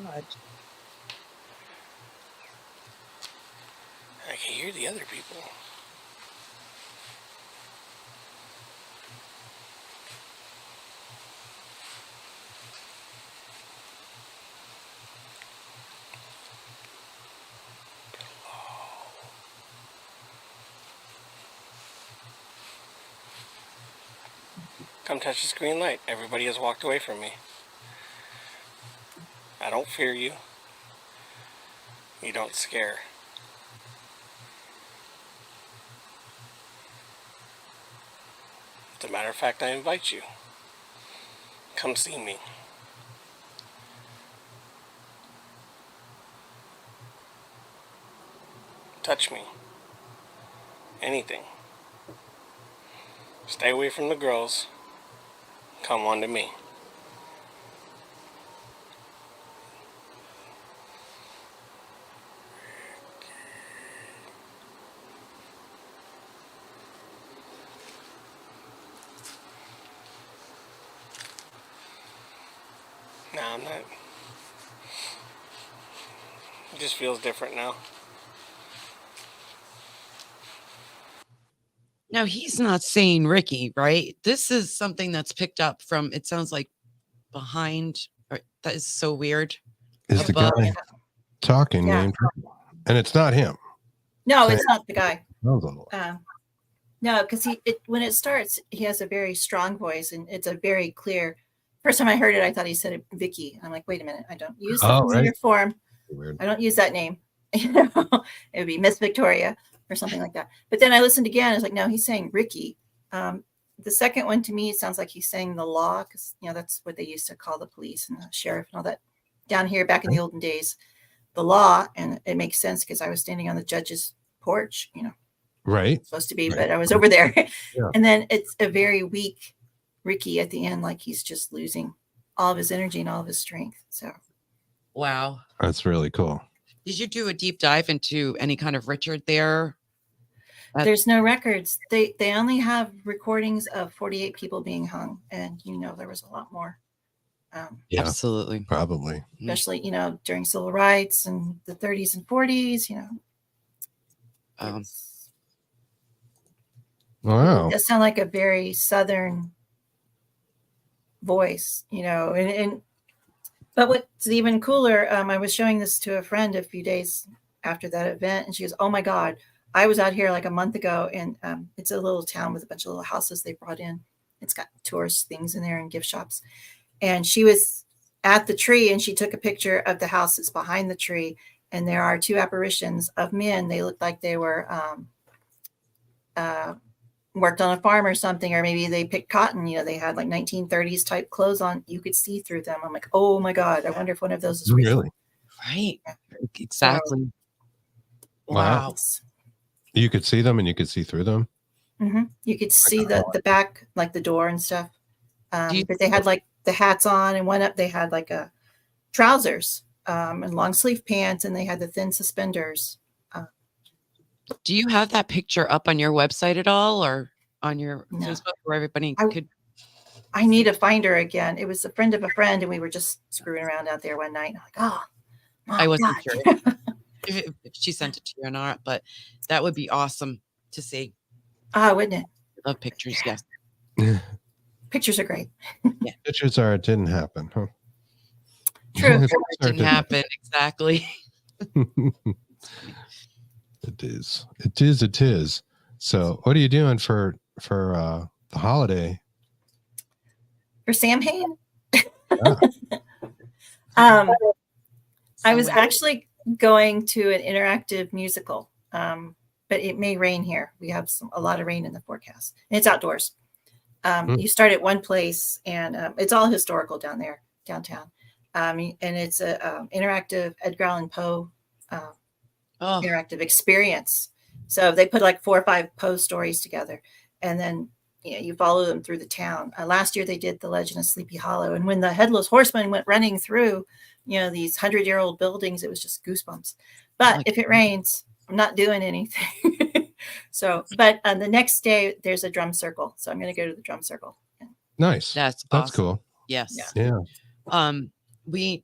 God. I can hear the other people. Come touch this green light. Everybody has walked away from me. I don't fear you. You don't scare. As a matter of fact, I invite you. Come see me. Touch me. Anything. Stay away from the girls. Come on to me. Nah, I'm not. It just feels different now. Now he's not saying Ricky, right? This is something that's picked up from. It sounds like behind. Or, that is so weird. Is the guy talking named Ricky? And it's not him. No, it's not the guy. No, because when it starts, he has a very strong voice, and it's a very clear. First time I heard it, I thought he said it, Vicky. I'm like, wait a minute, I don't use the familiar form. Weird. I don't use that name. It would be Miss Victoria or something like that. But then I listened again. I was like, no, he's saying Ricky. The second one to me, it sounds like he's saying the law, because that's what they used to call the police and the sheriff and all that down here back in the olden days. The law, and it makes sense because I was standing on the judge's porch. Right. Supposed to be, but I was over there. Yeah. And then it's a very weak Ricky at the end, like he's just losing all of his energy and all of his strength. So, wow, that's really cool. Did you do a deep dive into any kind of Richard there? There's no records. They only have recordings of 48 people being hung, and there was a lot more. Yeah, absolutely, probably, especially during civil rights and the 30s and 40s. Wow, it does sound like a very Southern voice, but what's even cooler, I was showing this to a friend a few days after that event, and she goes, oh my God, I was out here like a month ago, and it's a little town with a bunch of little houses they brought in. It's got tourist things in there and gift shops. And she was at the tree, and she took a picture of the house that's behind the tree, and there are two apparitions of men. They looked like they were worked on a farm or something, or maybe they picked cotton. They had like 1930s type clothes on. You could see through them. I'm like, oh my God, I wonder if one of those is really right. Exactly. So, wow. You could see them, and you could see through them. Mm-hmm. You could see the back, like the door and stuff. But they had like the hats on, and one up they had like a trousers and long sleeve pants, and they had the thin suspenders. Do you have that picture up on your website at all, or on your Facebook where everybody could? I need to find her again. It was a friend of a friend, and we were just screwing around out there one night. And I'm like, oh, I wasn't sure if she sent it to you or not, but that would be awesome to see. Wouldn't it? I love pictures, yes. pictures are great. Pictures are, it didn't happen, huh? True. It didn't happen. Exactly. It is. It is. It is. So what are you doing for the holiday? For Samhain? Yeah. I was actually going to an interactive musical, but it may rain here. We have a lot of rain in the forecast. And it's outdoors. You start at one place, and it's all historical down there, downtown. And it's a interactive Edgar Allan Poe interactive experience. So they put like 4 or 5 Poe stories together, and then you follow them through the town. Last year they did The Legend of Sleepy Hollow, and when the Headless Horseman went running through, these 100-year-old buildings, it was just goosebumps. But if it rains, I'm not doing anything. So, but the next day there's a drum circle, so I'm going to go to the drum circle. Nice. That's awesome. Cool. Yes. Yeah. We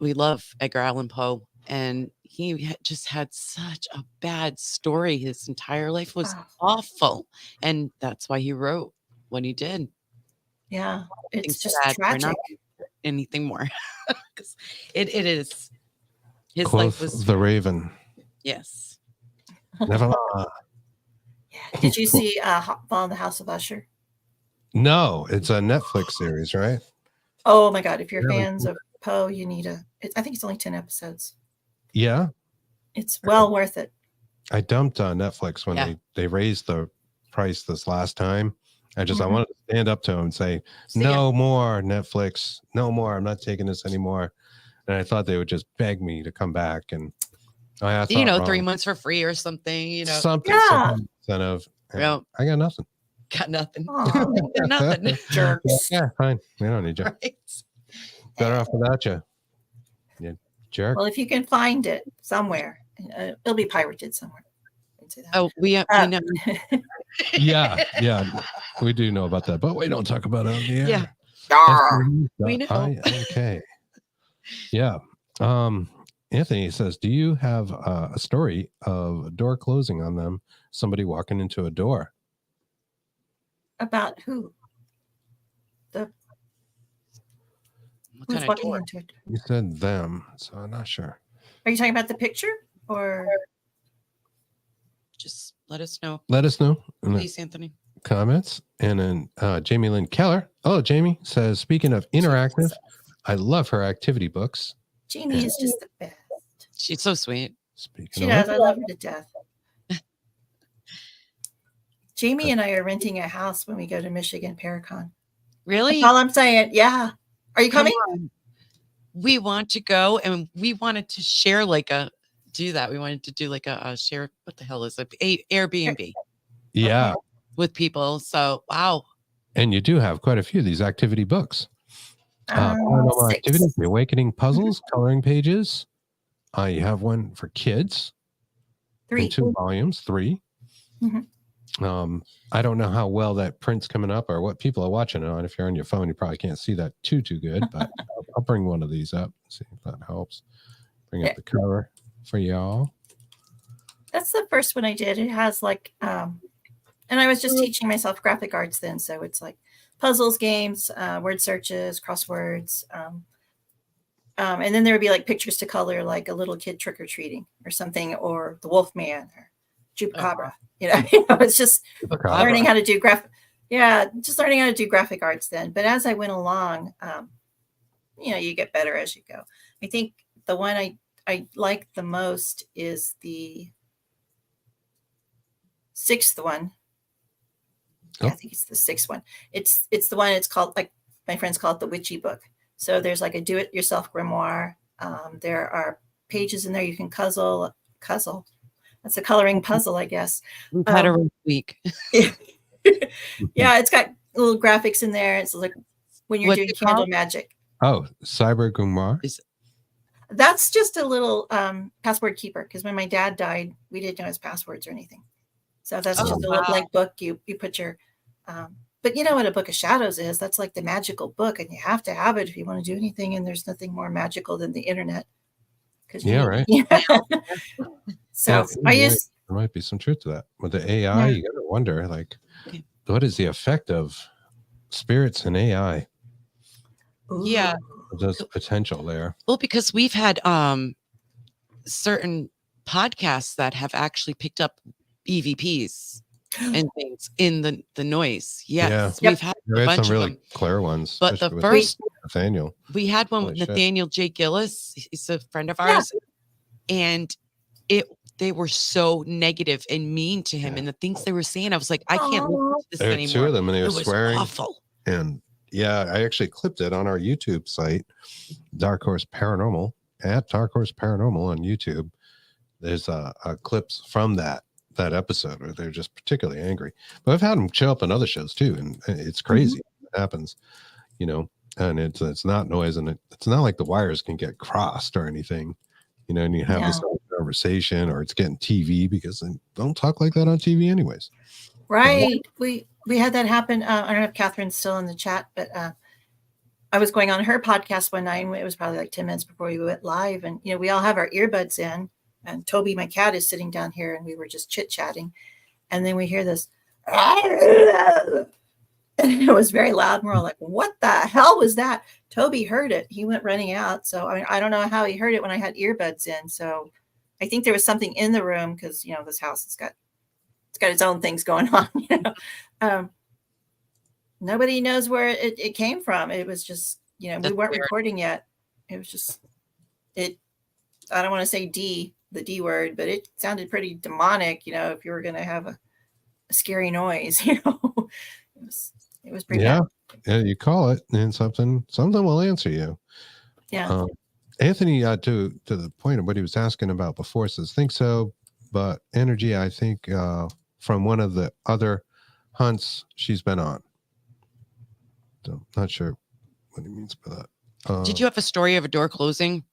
love Edgar Allan Poe, and he just had such a bad story. His entire life was awful, and that's why he wrote what he did. Yeah, it's just sad. tragic. Not anything more, because it is. His Quoth life was the Raven. Yes. Never. Yeah. Did you see Fall in the House of Usher? No, it's a Netflix series, right? Oh my God! If you're Really? fans of Poe, you need I think it's only 10 episodes. Yeah. It's well worth it. I dumped on Netflix when they raised the price this last time. I wanted to stand up to him and say, no more Netflix, no more. I'm not taking this anymore. And I thought they would just beg me to come back, and I thought 3 months for free or something. Something incentive. Yeah. I got nothing. Got nothing. Oh, nothing. Jerks. Yeah, fine. We don't need you. Right. Better off without you. You jerk. Well, if you can find it somewhere, it'll be pirated somewhere. Oh, we know. Yeah, we do know about that, but we don't talk about it on the air. Yeah, we know. Okay. Yeah. Anthony says, do you have a story of a door closing on them? Somebody walking into a door. About who? What Who's kind of walking door? into it? You said them, so I'm not sure. Are you talking about the picture or? Just let us know. Let us know in the Please, Anthony. comments. And then Jamie Lynn Keller. Oh, Jamie says, speaking of interactive, I love her activity books. Jamie is just the best. She's so sweet. Speaking She of does. which, I love her to death. Jamie and I are renting a house when we go to Michigan Paracon. Really? That's all I'm saying. Yeah. Are you coming? We want to go, and we wanted to share do that. We wanted to do a share. What the hell is it? Airbnb. yeah. With people. So, wow. And you do have quite a few of these activity books. Paranormal 6. activities, the awakening puzzles, coloring pages. You have one for kids. 3. In 2 volumes, 3. I don't know how well that print's coming up or what people are watching it on. If you're on your phone, you probably can't see that too good, but I'll bring one of these up, see if that helps. Bring up the cover for y'all. That's the first one I did. It has and I was just teaching myself graphic arts then. So it's like puzzles, games, word searches, crosswords. And then there would be pictures to color, like a little kid trick-or-treating or something, or the Wolfman or Chupacabra. It's just learning how to do just learning how to do graphic arts then. But as I went along, you get better as you go. I think the one I like the most is the 6th one. Yeah, I think it's the 6th one. It's the one, it's called, my friends call it the witchy book. So there's a do-it-yourself grimoire. There are pages in there you can cuzzle. That's a coloring puzzle, I guess. We've had a rough week. Yeah, it's got little graphics in there. It's like when you're doing candle magic. Oh, Cyber Gumar. That's just a little password keeper, because when my dad died, we didn't know his passwords or anything. So that's just a little blank book. You put your but you know what a book of shadows is? That's like the magical book, and you have to have it if you want to do anything. And there's nothing more magical than the internet. Right. So there might be some truth to that. With the AI, you gotta wonder, what is the effect of spirits and AI. Yeah. There's potential there. Well, because we've had certain podcasts that have actually picked up EVPs and things in the noise. Yes, Yeah. we've had There a are bunch some of really them. clear ones. But the especially with first, Nathaniel. we had one with Holy shit. Nathaniel J. Gillis. He's a friend of ours, and they were so negative and mean to him, Yeah. and the things they were saying, I was like, I can't listen to this There were anymore. two of them, and they were It was swearing. awful. And yeah, I actually clipped it on our YouTube site, Dark Horse Paranormal, at Dark Horse Paranormal on YouTube. There's clips from that episode where they're just particularly angry. But I've had them show up in other shows too, and it's crazy. It happens, you know. And it's not noise, and it's not like the wires can get crossed or anything, you know. And you have this conversation, or it's getting TV, because they don't talk like that on TV, anyways. Right. We had that happen. I don't know if Catherine's still in the chat, but I was going on her podcast one night, and it was probably like 10 minutes before we went live. And, you know, we all have our earbuds in, and Toby, my cat, is sitting down here, and we were just chit-chatting. And then we hear this, and it was very loud. And we're all like, what the hell was that? Toby heard it. He went running out. So, I mean, I don't know how he heard it when I had earbuds in. So I think there was something in the room, because, you know, this house has got its own things going on, you know. Nobody knows where it came from. It was just, you know, we weren't recording yet. It was just, I don't want to say the D word, but it sounded pretty demonic, you know, if you were going to have a scary noise, you know. It was pretty bad. Yeah, you call it, and something will answer you. Yeah. Anthony, to the point of what he was asking about before, says, think so, but energy, I think, from one of the other hunts she's been on. So, not sure what he means by that. Did you have a story of a door closing?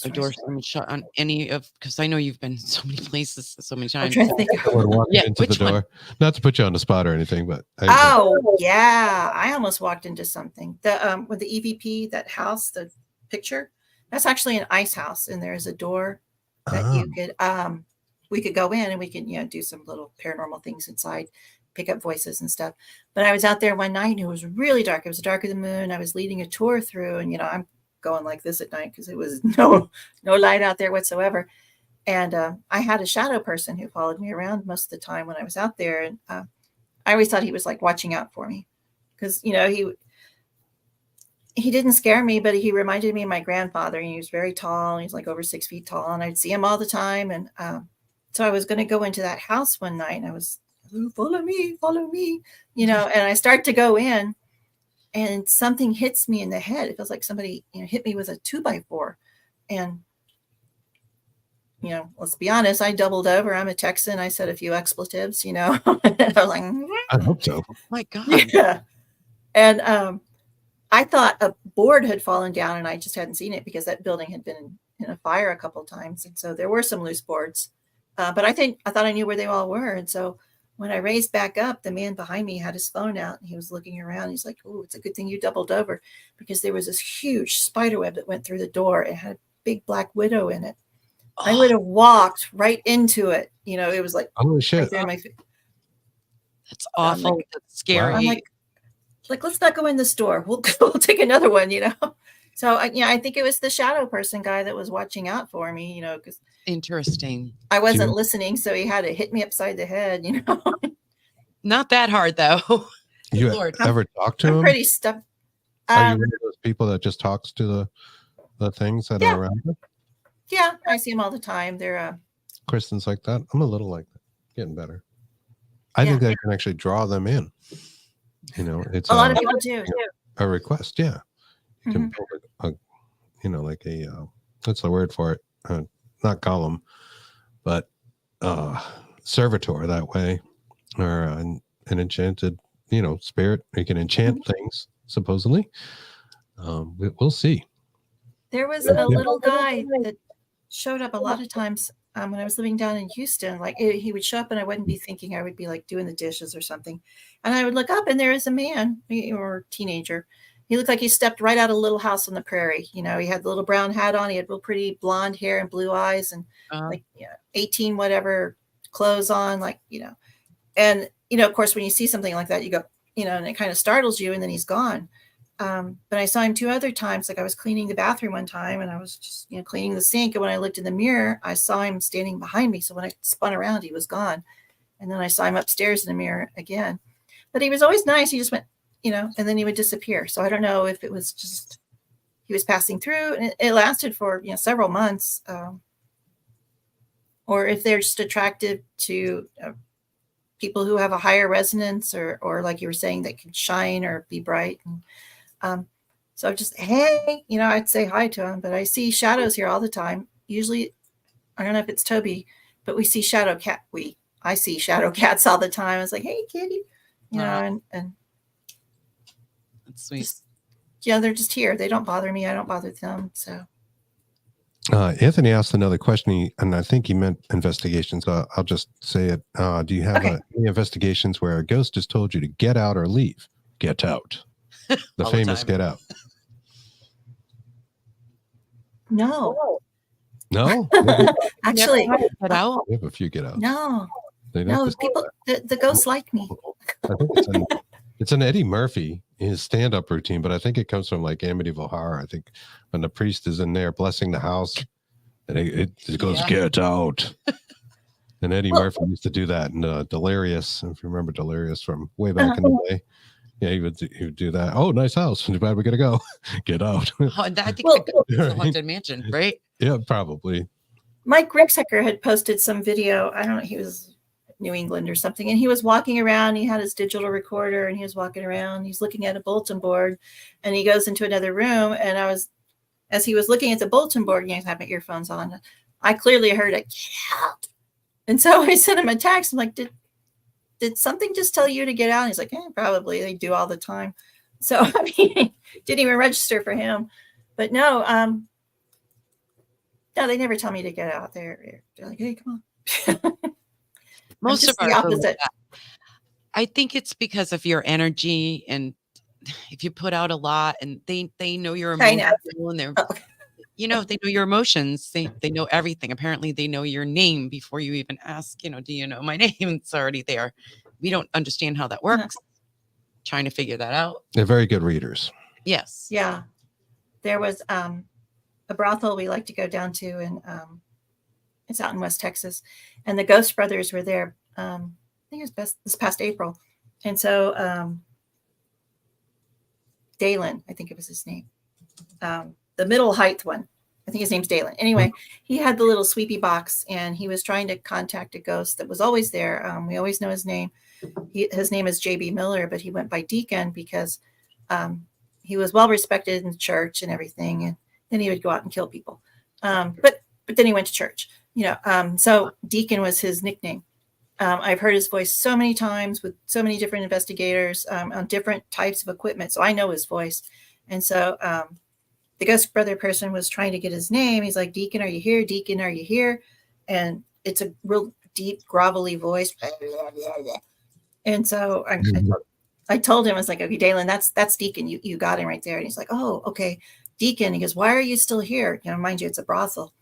A door shut on any of, because I know you've been so many places so many times. I'm trying to think of into the door. Not to put you on the spot or anything, but yeah, I almost walked into something. The with the EVP, that house, the picture, that's actually an ice house, and there's a door that you could we could go in, and we could, you know, do some little paranormal things inside, pick up voices and stuff. But I was out there one night, and it was really dark. It was dark of the moon. I was leading a tour through, and, you know, I'm going like this at night because it was no light out there whatsoever. And I had a shadow person who followed me around most of the time when I was out there. And I always thought he was like watching out for me, because, you know, he didn't scare me, but he reminded me of my grandfather. And he was very tall. He's like over 6 feet tall, and I'd see him all the time. And so I was going to go into that house one night, and I was, follow me, you know, and I start to go in, and something hits me in the head. It feels like somebody, you know, hit me with a 2x4. And, you know, let's be honest, I doubled over. I'm a Texan. I said a few expletives, you know. I was like, I hope so. Oh my God. Yeah. And I thought a board had fallen down, and I just hadn't seen it because that building had been in a fire a couple of times. And so there were some loose boards. But I thought I knew where they all were. And so when I raised back up, the man behind me had his phone out, and he was looking around. He's like, oh, it's a good thing you doubled over, because there was this huge spider web that went through the door. It had a big black widow in it. Oh. I would have walked right into it. You know, it was like, holy shit. Right there in my face. That's awful. Like, that's scary. Wow. I'm like, let's not go in this door. We'll take another one, you know? So, I think it was the shadow person guy that was watching out for me, you know, because interesting. I wasn't listening, so he had to hit me upside the head, you know. Not that hard, though. You ever talk to him? I'm pretty stuck. Are you one of those people that just talks to the things that are around you? Yeah, I see them all the time. They're Kristen's like that. I'm a little like that, getting better. I think that can actually draw them in. You know, it's a lot of people do. A request, yeah. You can build you know, like a what's the word for it? Not golem, but servitor that way, or an enchanted, you know, spirit. You can enchant things, supposedly. We'll see. There was a little guy that showed up a lot of times when I was living down in Houston. Like, he would show up, and I wouldn't be thinking. I would be like doing the dishes or something, and I would look up, and there is a man or teenager. He looked like he stepped right out of Little House on the Prairie. You know, he had the little brown hat on. He had real pretty blonde hair and blue eyes, and like 18 whatever clothes on, like, you know. And, you know, of course, when you see something like that, you go, and it kind of startles you, and then he's gone. But I saw him 2 other times. Like I was cleaning the bathroom one time, and I was just, cleaning the sink. And when I looked in the mirror, I saw him standing behind me. So when I spun around, he was gone. And then I saw him upstairs in the mirror again. But he was always nice. He just went, and then he would disappear. So I don't know if it was just he was passing through, and it lasted for several months, or if they're just attractive to people who have a higher resonance, or like you were saying, that can shine or be bright. And so just, hey, I'd say hi to him. But I see shadows here all the time. Usually, I don't know if it's Toby, but we see shadow cat. I see shadow cats all the time. I was like, hey, kitty, and that's sweet. Just, they're just here. They don't bother me. I don't bother them. So. Anthony asked another question, and I think he meant investigations. I'll just say it. Do you have any investigations where a ghost has told you to get out or leave? Get out. The famous get out. No. No? Actually, Get out? We have a few get outs. no. They don't just- People, the ghosts like me. I think it's an Eddie Murphy, his stand-up routine, but I think it comes from like Amityville Horror. I think when the priest is in there blessing the house, and it goes, get out. And Eddie Murphy used to do that in Delirious, if you remember Delirious from way back in the day. Yeah, he would do that. Oh, nice house. Too bad we gotta go. Get out. Oh, I think the haunted mansion, right? Yeah, probably. Mike Ricksecker had posted some video. I don't know, he was New England or something, and he was walking around. He had his digital recorder, and he was walking around. He's looking at a bulletin board, and he goes into another room. And as he was looking at the bulletin board, I have my earphones on. I clearly heard a get out, and so I sent him a text. I'm like, did something just tell you to get out? And he's like, probably. They do all the time. So I mean, didn't even register for him. But no, they never tell me to get out there. They're like, hey, come on. Most of the our opposite. I think it's because of your energy, and if you put out a lot, and they know your emotions, and they're they know your emotions. They know everything. Apparently, they know your name before you even ask. Do you know my name? It's already there. We don't understand how that works. Trying to figure that out. They're very good readers. Yes. Yeah. There was a brothel we like to go down to, and it's out in West Texas, and the Ghost Brothers were there. I think it was this past April. And so Dalen, I think it was his name, the middle height one. I think his name's Dalen. Anyway, he had the little sweepy box, and he was trying to contact a ghost that was always there. We always know his name. His name is J.B. Miller, but he went by Deacon because he was well respected in the church and everything. And then he would go out and kill people. But then he went to church. So Deacon was his nickname. I've heard his voice so many times with so many different investigators on different types of equipment. So I know his voice. And so the Ghost Brother person was trying to get his name. He's like, Deacon, are you here? Deacon, are you here? And it's a real deep, grovelly voice. And so I told him, I was like, okay, Dalen, that's Deacon. You got him right there. And he's like, oh, okay. Deacon. He goes, why are you still here? Mind you, it's a brothel.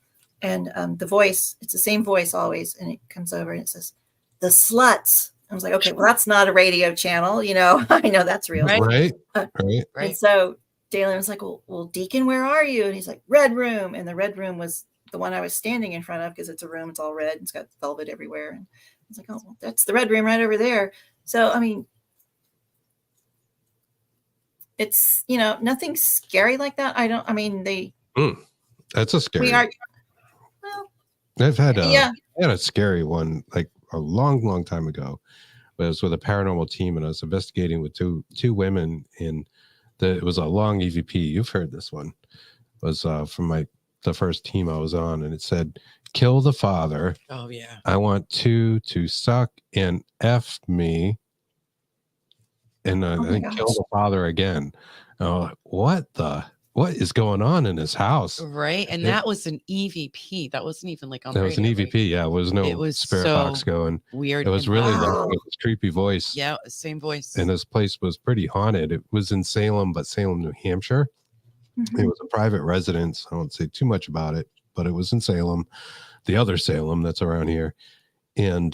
And the voice, it's the same voice always. And it comes over and it says, the sluts. I was like, okay, well, that's not a radio channel. I know that's real. Right. And so Dalen was like, well, Deacon, where are you? And he's like, red room. And the red room was the one I was standing in front of, because it's a room. It's all red. It's got velvet everywhere. And I was like, oh, well, that's the red room right over there. So, I mean, it's, nothing scary like that. That's a scary. We are. Well, I've had a scary one like a long time ago. But it was with a paranormal team, and I was investigating with two women it was a long EVP. You've heard this one. It was from the first team I was on, and it said, kill the father. Oh yeah. I want to suck and F me. And then kill the father again. What is going on in his house? Right. And that was an EVP. That wasn't even like on that was an EVP. Right? Yeah. It was spirit box going. Weird. It was really loud with this creepy voice. Yeah. Same voice. And this place was pretty haunted. It was in Salem, but Salem, New Hampshire. Mm-hmm. It was a private residence. I won't say too much about it, but it was in Salem, the other Salem that's around here. And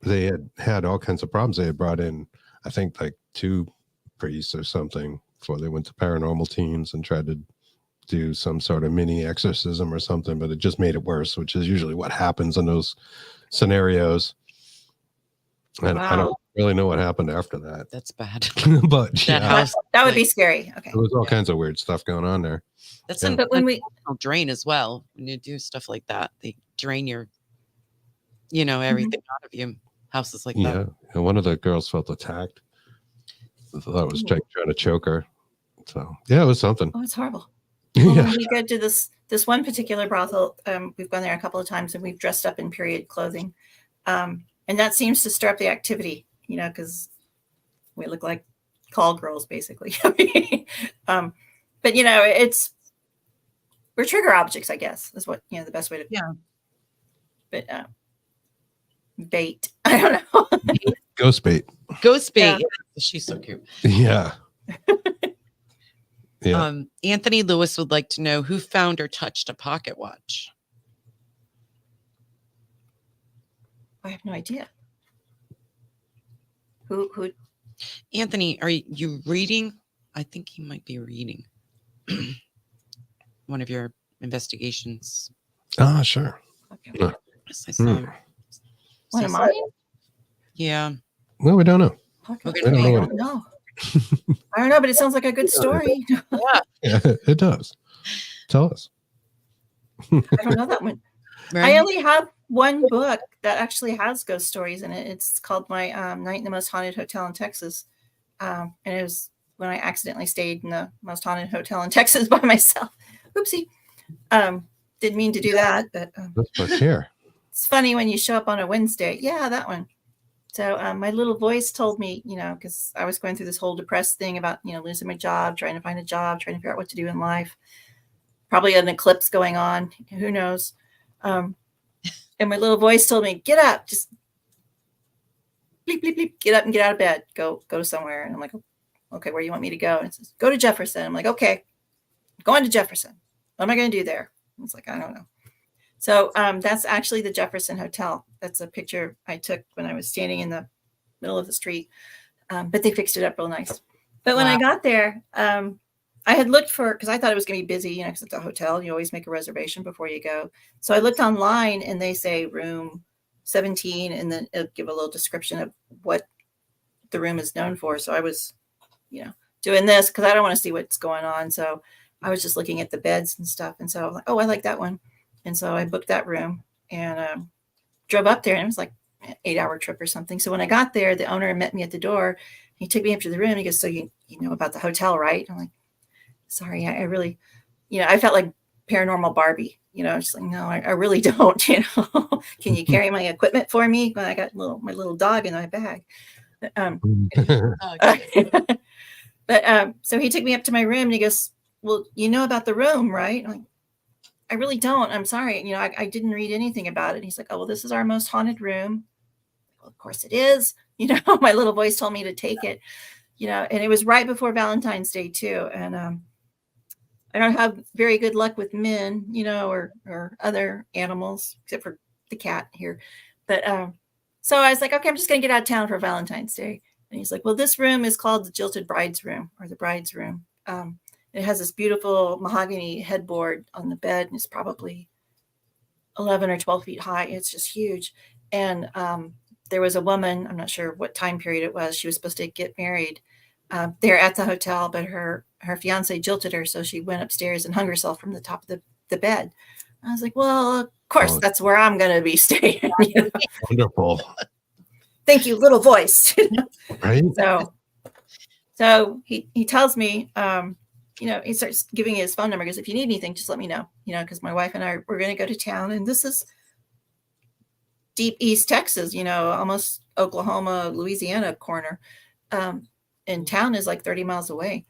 they had all kinds of problems. They had brought in, I think, like two priests or something before they went to paranormal teams and tried to do some sort of mini exorcism or something, but it just made it worse, which is usually what happens in those scenarios. And I don't really know what happened after that. That's bad. But That yeah, house, That would be scary. Okay. there was all kinds of weird stuff going on there. that's Yeah. an But when we, emotional drain as well. When you do stuff like that, they drain your, everything out of you. Houses like that. Yeah. And one of the girls felt attacked. I thought it was trying to choke her. So yeah, it was something. oh, it's horrible. Well, Yeah. when we go to this one particular brothel, we've gone there a couple of times and we've dressed up in period clothing. And that seems to stir up the activity, because we look like call girls, basically. But, we're trigger objects, I guess, is what, the best way to. Yeah. But bait. I don't know. Ghost bait. Ghost bait. Yeah. Yeah, she's so cute. Yeah. Yeah. Anthony Lewis would like to know who found or touched a pocket watch. I have no idea. Who? Anthony, are you reading? I think he might be reading one of your investigations. Ah, sure. Okay. Yes, I saw him. One So- of mine? Yeah. Well, we don't know. Pocket Okay. watch. I don't know I what don't know. I don't know, but it sounds like a good story. Yeah, it does. Tell us. I don't know that one. Right? I only have one book that actually has ghost stories in it. It's called my Night in the Most Haunted Hotel in Texas. And it was when I accidentally stayed in the most haunted hotel in Texas by myself. Oopsie. Didn't mean to do that, but Let's let's hear. it's funny when you show up on a Wednesday. Yeah, that one. So my little voice told me, because I was going through this whole depressed thing about, losing my job, trying to find a job, trying to figure out what to do in life. Probably an eclipse going on. Who knows? And my little voice told me, get up, just bleep, bleep, bleep, get up and get out of bed. Go somewhere. And I'm like, okay, where do you want me to go? And it says, go to Jefferson. I'm like, okay, going to Jefferson. What am I going to do there? And it's like, I don't know. So that's actually the Jefferson Hotel. That's a picture I took when I was standing in the middle of the street. But they fixed it up real nice. But when I got there, I had looked because I thought it was going to be busy, because it's a hotel. You always make a reservation before you go. So I looked online and they say room 17, and then it'll give a little description of what the room is known for. So I was, doing this because I don't want to see what's going on. So I was just looking at the beds and stuff. And so I was like, oh, I like that one. And so I booked that room and drove up there, and it was like an 8-hour trip or something. So when I got there, the owner met me at the door. He took me up to the room. He goes, so you know about the hotel, right? I'm like, sorry, I really, I felt like Paranormal Barbie, just like, no, I really don't, Can you carry my equipment for me? Well, I got my little dog in my bag. So he took me up to my room and he goes, well, you know about the room, right? I'm like, I really don't. I'm sorry. I didn't read anything about it. And he's like, oh, well, this is our most haunted room. Well, of course it is. My little voice told me to take it, and it was right before Valentine's Day too. And I don't have very good luck with men, or other animals, except for the cat here. But so I was like, okay, I'm just going to get out of town for Valentine's Day. And he's like, well, this room is called the Jilted Bride's Room, or the Bride's Room. It has this beautiful mahogany headboard on the bed, and it's probably 11 or 12 feet high. It's just huge. And there was a woman, I'm not sure what time period it was. She was supposed to get married there at the hotel, but her fiance jilted her. So she went upstairs and hung herself from the top of the bed. I was like, well, of course, that's where I'm going to be staying. Wonderful. Thank you, little voice. Right? So he tells me, he starts giving me his phone number. He goes, if you need anything, just let me know, because my wife and I, we're going to go to town. And this is deep East Texas, almost Oklahoma, Louisiana corner. And town is like 30 miles away.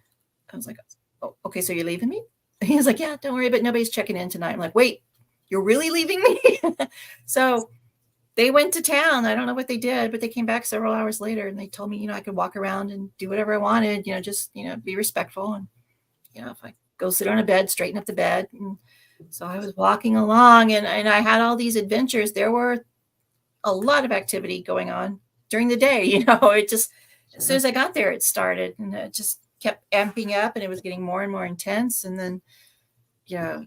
I was like, oh, okay, so you're leaving me? And he was like, yeah, don't worry, but nobody's checking in tonight. I'm like, wait, you're really leaving me? So they went to town. I don't know what they did, but they came back several hours later and they told me, I could walk around and do whatever I wanted, just, be respectful. And, if I go sit on a bed, straighten up the bed. And so I was walking along and I had all these adventures. There were a lot of activity going on during the day, it just, as soon as I got there, it started, and it just kept amping up, and it was getting more and more intense. And then, yeah,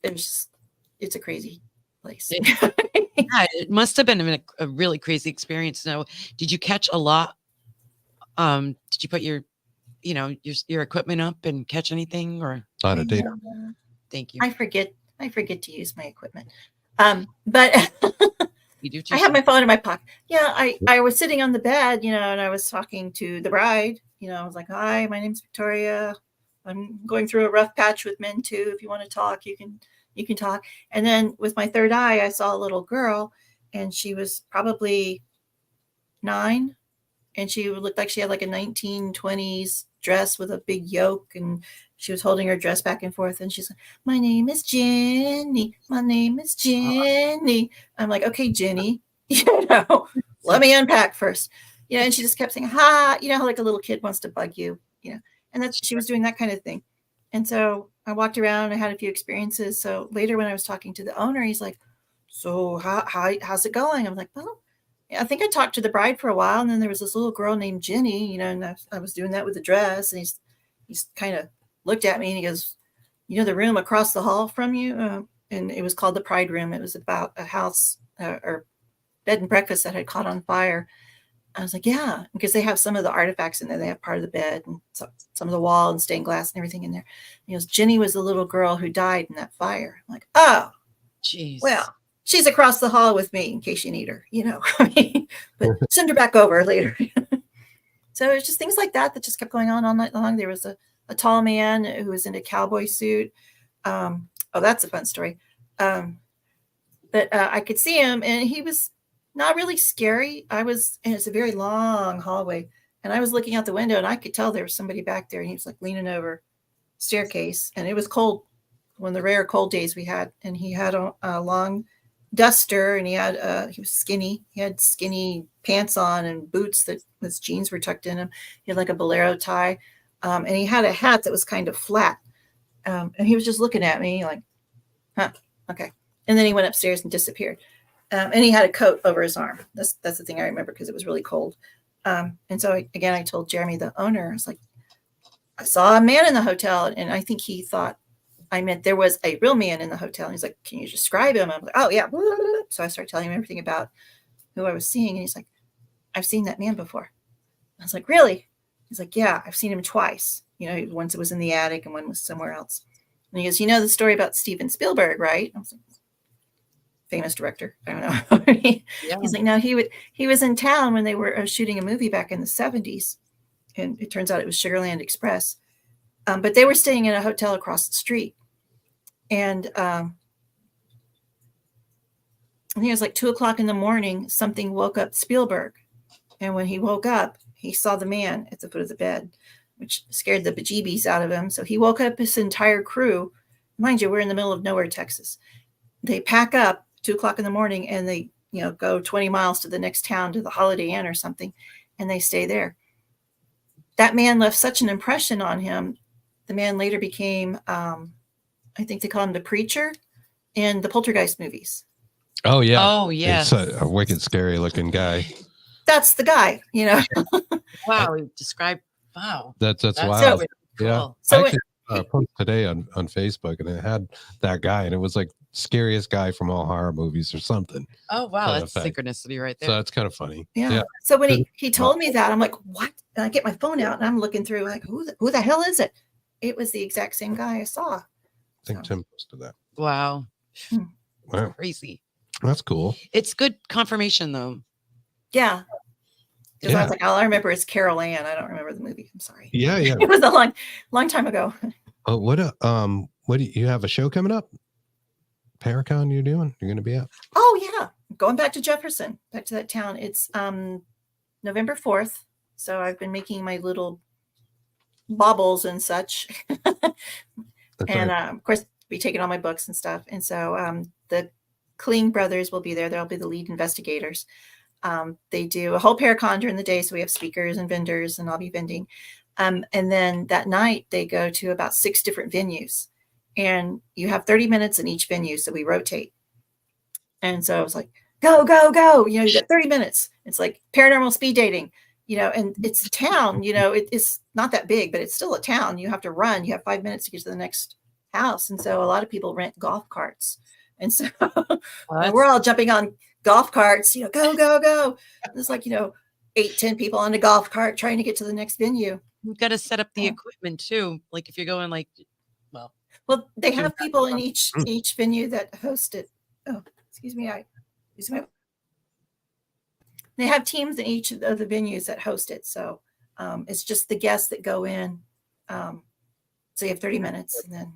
it's a crazy place. Yeah, it must have been a really crazy experience. Now, did you catch a lot? Did you put your equipment up and catch anything, or A lot of data. thank you. I forget to use my equipment. But You do I have my phone in my pocket. Yeah, I was sitting on the bed, and I was talking to the bride. I was like, "Hi, my name's Victoria. I'm going through a rough patch with men too. If you want to talk, you can talk." And then with my third eye, I saw a little girl, and she was probably 9, and she looked like she had like a 1920s dress with a big yoke, and she was holding her dress back and forth, and she's like, "My name is Jenny. My name is Jenny." I'm like, "Okay, Jenny, let me unpack first." And she just kept saying, "Ha," how like a little kid wants to bug you, and she was doing that kind of thing. And so I walked around, I had a few experiences. So later when I was talking to the owner, he's like, "So how's it going?" I'm like, "Well, I think I talked to the bride for a while, and then there was this little girl named Jenny, and I was doing that with the dress." And he's kind of looked at me, and he goes, "The room across the hall from you?" And it was called the Pride Room. It was about a house or bed and breakfast that had caught on fire. I was like, "Yeah," because they have some of the artifacts in there. They have part of the bed and some of the wall and stained glass and everything in there. And he goes, "Jenny was the little girl who died in that fire." I'm like, "Oh, jeez. Well, she's across the hall with me in case you need her, but send her back over later." So it's just things like that just kept going on all night long. There was a tall man who was in a cowboy suit. Oh, that's a fun story. But I could see him, and he was not really scary. And it's a very long hallway, and I was looking out the window, and I could tell there was somebody back there, and he was like leaning over staircase, and it was cold, one of the rare cold days we had, and he had a long duster, and he was skinny. He had skinny pants on and boots that his jeans were tucked in him. He had like a bolero tie, and he had a hat that was kind of flat, and he was just looking at me like, "Huh, okay." And then he went upstairs and disappeared. And he had a coat over his arm. That's the thing I remember, because it was really cold. And so again, I told Jeremy, the owner, I was like, "I saw a man in the hotel," and I think he thought I meant there was a real man in the hotel. And he's like, "Can you describe him?" I'm like, "Oh yeah." So I started telling him everything about who I was seeing, and he's like, "I've seen that man before." I was like, "Really?" He's like, "Yeah, I've seen him twice. Once it was in the attic and one was somewhere else." And he goes, "You know the story about Steven Spielberg, right?" I was like, "Famous director. I don't know." Yeah. He's like, "No, he was in town when they were shooting a movie back in the 70s. And it turns out it was Sugarland Express. But they were staying in a hotel across the street. And I think it was like 2:00 in the morning, something woke up Spielberg. And when he woke up, he saw the man at the foot of the bed, which scared the bejeebies out of him. So he woke up his entire crew. Mind you, we're in the middle of nowhere, Texas. They pack up 2:00 in the morning, and they, go 20 miles to the next town, to the Holiday Inn or something, and they stay there. That man left such an impression on him. The man later became, I think they call him the preacher in the Poltergeist movies. Oh yeah. Oh yeah. It's a wicked, scary looking guy. That's the guy, Wow. You described. Wow. That's wild. So really cool. Yeah. So I actually posted today on Facebook, and it had that guy, and it was like scariest guy from all horror movies or something. Oh wow, kind of that's effect. synchronicity right there. So that's kind of funny. Yeah. So when he told me that, I'm like, "What?" And I get my phone out, and I'm looking through like, who the hell is it? It was the exact same guy I saw. I think Tim posted that. Wow. Wow. Crazy. That's cool. It's good confirmation though. Yeah. Because I Yeah. was like, all I remember is Carol Ann. I don't remember the movie. I'm sorry. Yeah. Yeah. It was a long time ago. Oh, what do you have a show coming up? Paracon you're doing? You're going to be at? Oh yeah. Going back to Jefferson, back to that town. It's November 4th. So I've been making my little baubles and such. And of course, be taking all my books and stuff. And so the Kling brothers will be there. They'll be the lead investigators. They do a whole Paracon during the day. So we have speakers and vendors, and I'll be vending. And then that night they go to about 6 different venues, and you have 30 minutes in each venue. So we rotate. And so I was like, go, go, go, you got 30 minutes. It's like paranormal speed dating, and it's a town, it's not that big, but it's still a town. You have to run. You have 5 minutes to get to the next house. And so a lot of people rent golf carts. And so we're all jumping on golf carts, go, go, go. There's 8-10 people on a golf cart trying to get to the next venue. You've got to set up the equipment too. Like if you're going well, they have people in each venue that host it. Oh, excuse me. They have teams in each of the venues that host it. So it's just the guests that go in. So you have 30 minutes and then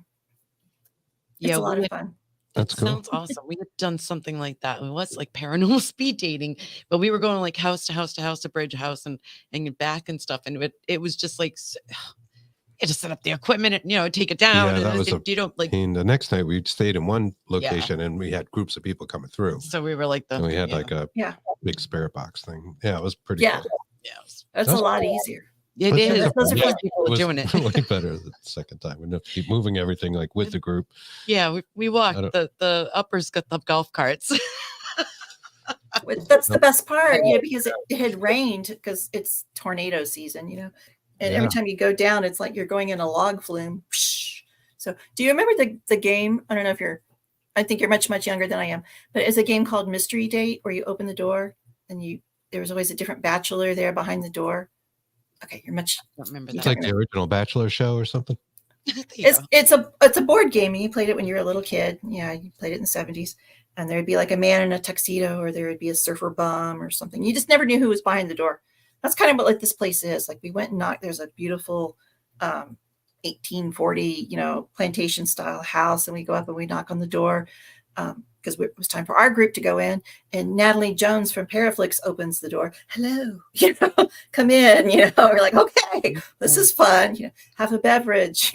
it's a lot of fun. That's cool. Sounds awesome. We had done something like that. It was like paranormal speed dating, but we were going like house to house to house to bridge house and back and stuff. And it was just like, you had to set up the equipment and, take it down. Yeah, that was you don't like. And the next night we stayed in one location and we had groups of people coming through. So we were like we had like a big spirit box thing. Yeah, it was pretty cool. Yeah, that's a lot easier. It is. Those are fun. People were doing it. Way better the second time. We didn't have to keep moving everything like with the group. Yeah, we walked. The uppers got the golf carts. That's the best part, because it had rained because it's tornado season, and every time you go down, it's like you're going in a log flume. So, do you remember the game? I don't know if I think you're much, much younger than I am, but it's a game called Mystery Date where you open the door and there was always a different bachelor there behind the door. Okay, I don't remember that. It's like the original Bachelor show or something. It's a board game, and you played it when you were a little kid. Yeah, you played it in the 70s, and there'd be like a man in a tuxedo, or there would be a surfer bum or something. You just never knew who was behind the door. That's kind of what like this place is. Like we went and knocked. There's a beautiful 1840, plantation style house, and we go up and we knock on the door because it was time for our group to go in. And Natalie Jones from Paraflix opens the door. Hello, come in. We're like, okay, this is fun. Have a beverage.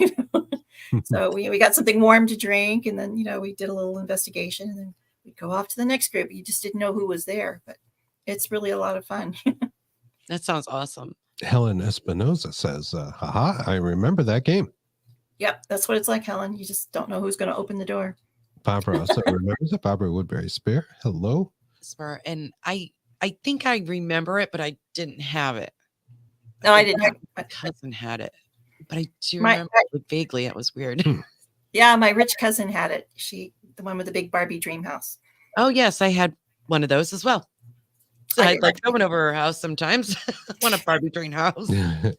So we got something warm to drink, and then we did a little investigation, and then we go off to the next group. You just didn't know who was there, but it's really a lot of fun. That sounds awesome. Helen Espinoza says, haha, I remember that game. Yep, that's what it's like, Helen. You just don't know who's going to open the door. Barbara also remembers it. Barbara Woodbury Spear. Hello. And I think I remember it, but I didn't have it. No, I didn't have it. My cousin had it, but I do remember it vaguely. It was weird. Yeah, my rich cousin had it. The one with the big Barbie dream house. Oh, yes, I had one of those as well. So I'd like going over her house sometimes. Want a Barbie dream house. No.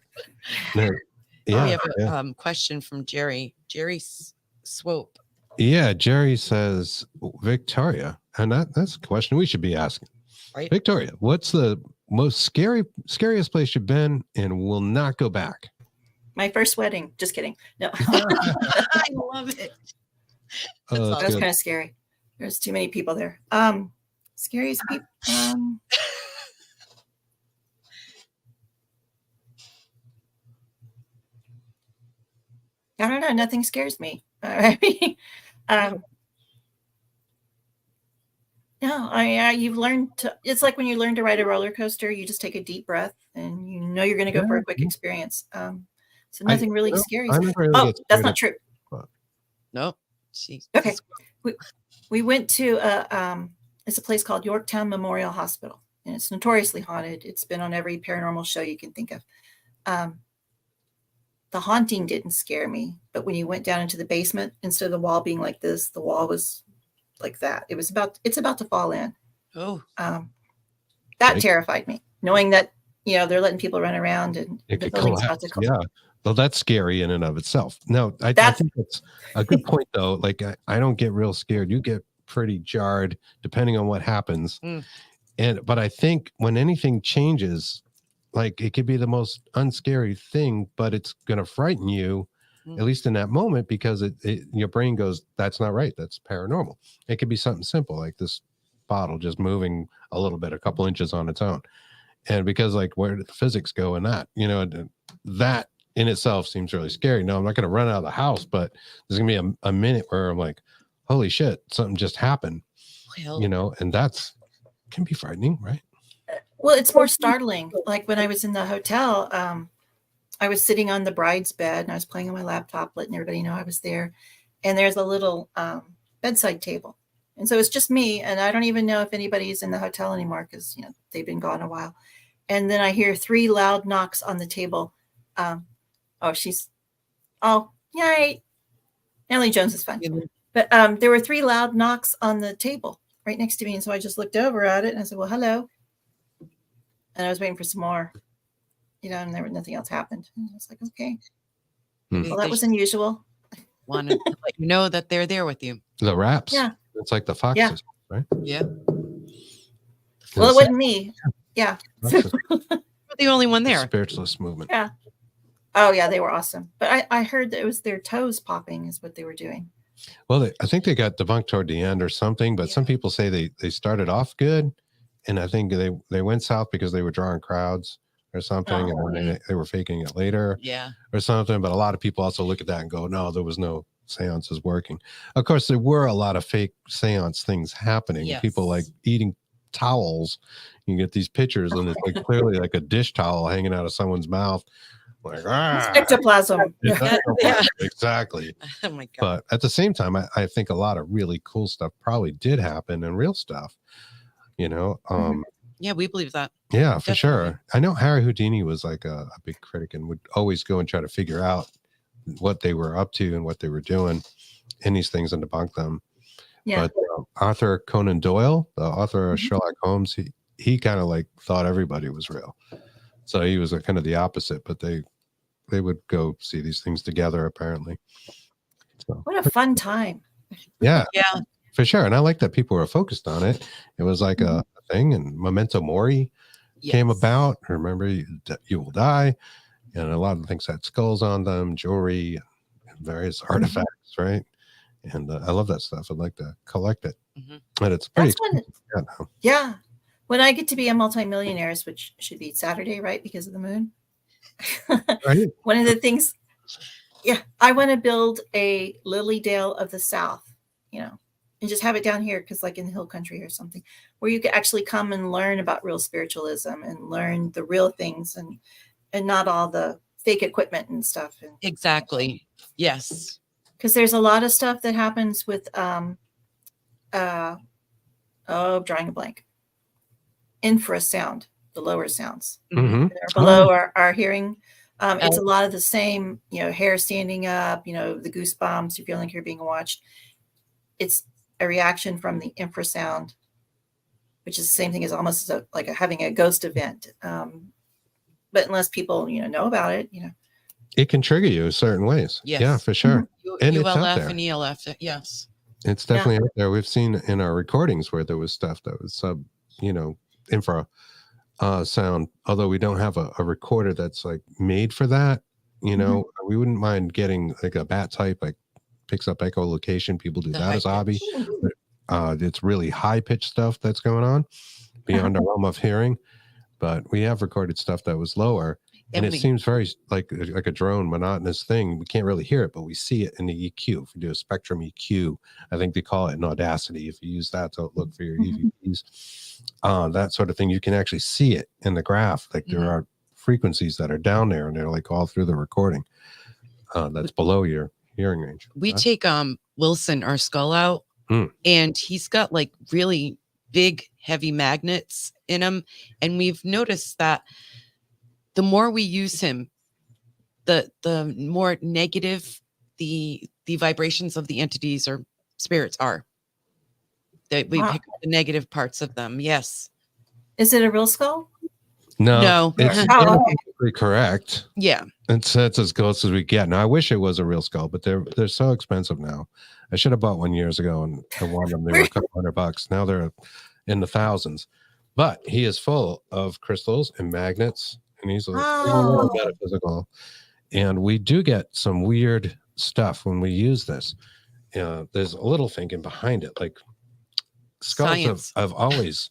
Yeah, we have a question from Jerry. Jerry Swope. Yeah, Jerry says, Victoria, and that's a question we should be asking. Right. Victoria, what's the most scariest place you've been and will not go back? My first wedding. Just kidding. No. I love it. That was kind of scary. There's too many people there. Scariest people. I don't know. Nothing scares me. No, you've learned to. It's like when you learn to ride a roller coaster. You just take a deep breath, and you're going to go for a quick experience. So nothing really scares me. Oh, that's not true. No. Okay. We went to it's a place called Yorktown Memorial Hospital, and it's notoriously haunted. It's been on every paranormal show you can think of. The haunting didn't scare me, but when you went down into the basement, instead of the wall being like this, the wall was like that. It's about to fall in. Oh, that terrified me, knowing that they're letting people run around and the building's about to collapse. Yeah. Well, that's scary in and of itself. No, I think that's a good point, though. Like, I don't get real scared. You get pretty jarred depending on what happens. But I think when anything changes, like it could be the most unscary thing, but it's going to frighten you, at least in that moment, because your brain goes, that's not right. That's paranormal. It could be something simple like this bottle just moving a little bit, a couple inches on its own. And because like, where did the physics go in that? That in itself seems really scary. No, I'm not going to run out of the house, but there's going to be a minute where I'm like, holy shit, something just happened, and can be frightening, right? Well, it's more startling. Like when I was in the hotel, I was sitting on the bride's bed and I was playing on my laptop, letting everybody know I was there. And there's a little bedside table. And so it's just me. And I don't even know if anybody's in the hotel anymore because, they've been gone a while. And then I hear 3 loud knocks on the table. Yay. Emily Jones is fun. But there were 3 loud knocks on the table right next to me. And so I just looked over at it and I said, well, hello. And I was waiting for some more, and there was nothing else happened. And I was like, okay. Well, that was unusual. Wanted to let you know that they're there with you. The raps. Yeah. It's like the foxes, right? Yeah. Well, it wasn't me. Yeah. You're the only one there. Spiritualist movement. Yeah. Oh, yeah, they were awesome. But I heard that it was their toes popping is what they were doing. Well, I think they got debunked toward the end or something, but some people say they started off good, and I think they went south because they were drawing crowds or something, and then they were faking it later, or something. But a lot of people also look at that and go, no, there was no seances working. Of course, there were a lot of fake seance things happening. Yes. People like eating towels. You get these pictures, and it's like clearly like a dish towel hanging out of someone's mouth. Like, Ectoplasm. Yeah. Exactly. Oh my God. But at the same time, I think a lot of really cool stuff probably did happen and real stuff, Yeah, we believe that. Yeah, for sure. I know Harry Houdini was like a big critic and would always go and try to figure out what they were up to and what they were doing in these things and debunk them. Yeah. But Arthur Conan Doyle, the author of Sherlock Holmes, he kind of like thought everybody was real. So he was kind of the opposite, but they would go see these things together, apparently. So, what a fun time. Yeah, Yeah, for sure. And I like that people were focused on it. It was like a thing, and Memento Mori came about. Remember, you will die. And a lot of things had skulls on them, jewelry, and various artifacts, right? And I love that stuff. I'd like to collect it. And it's pretty Yeah. When I get to be a multimillionaire, which should be Saturday, right? Because of the moon. Right. One of the things, I want to build a Lily Dale of the South, and just have it down here, because like in the hill country or something, where you could actually come and learn about real spiritualism and learn the real things and not all the fake equipment and stuff. exactly. Yes. Because there's a lot of stuff that happens with drawing a blank. Infrasound, the lower sounds below our hearing. It's a lot of the same, hair standing up, the goosebumps, you feel like you're being watched. It's a reaction from the infrasound, which is the same thing as almost like having a ghost event. But unless people, know about it, it can trigger you certain ways. Yes. Yeah, for sure. And it's out ULF there. and ELF. Yes. It's definitely out there. We've seen in our recordings where there was stuff that was infra sound, although we don't have a recorder that's like made for that. We wouldn't mind getting like a bat type, like picks up echolocation. People do that as a hobby. It's really high pitched stuff that's going on beyond the realm of hearing, but we have recorded stuff that was lower, and it seems very like a drone monotonous thing. We can't really hear it, but we see it in the EQ. If you do a spectrum EQ, I think they call it an Audacity. If you use that to look for your EVPs, that sort of thing, you can actually see it in the graph. Like there are frequencies that are down there, and they're like all through the recording. That's below your hearing range. We take Wilson, our skull, out, and he's got like really big, heavy magnets in him, and we've noticed that the more we use him, the more negative the vibrations of the entities or spirits are. That we pick up the negative parts of them. Yes. Is it a real skull? No. It's perfectly correct. Yeah. That's as close as we get. Now, I wish it was a real skull, but they're so expensive now. I should have bought one years ago and won them. They were a couple $100. Now they're in the thousands. But he is full of crystals and magnets, and he's a little metaphysical. And we do get some weird stuff when we use this. There's a little thinking behind it. Like skulls have always,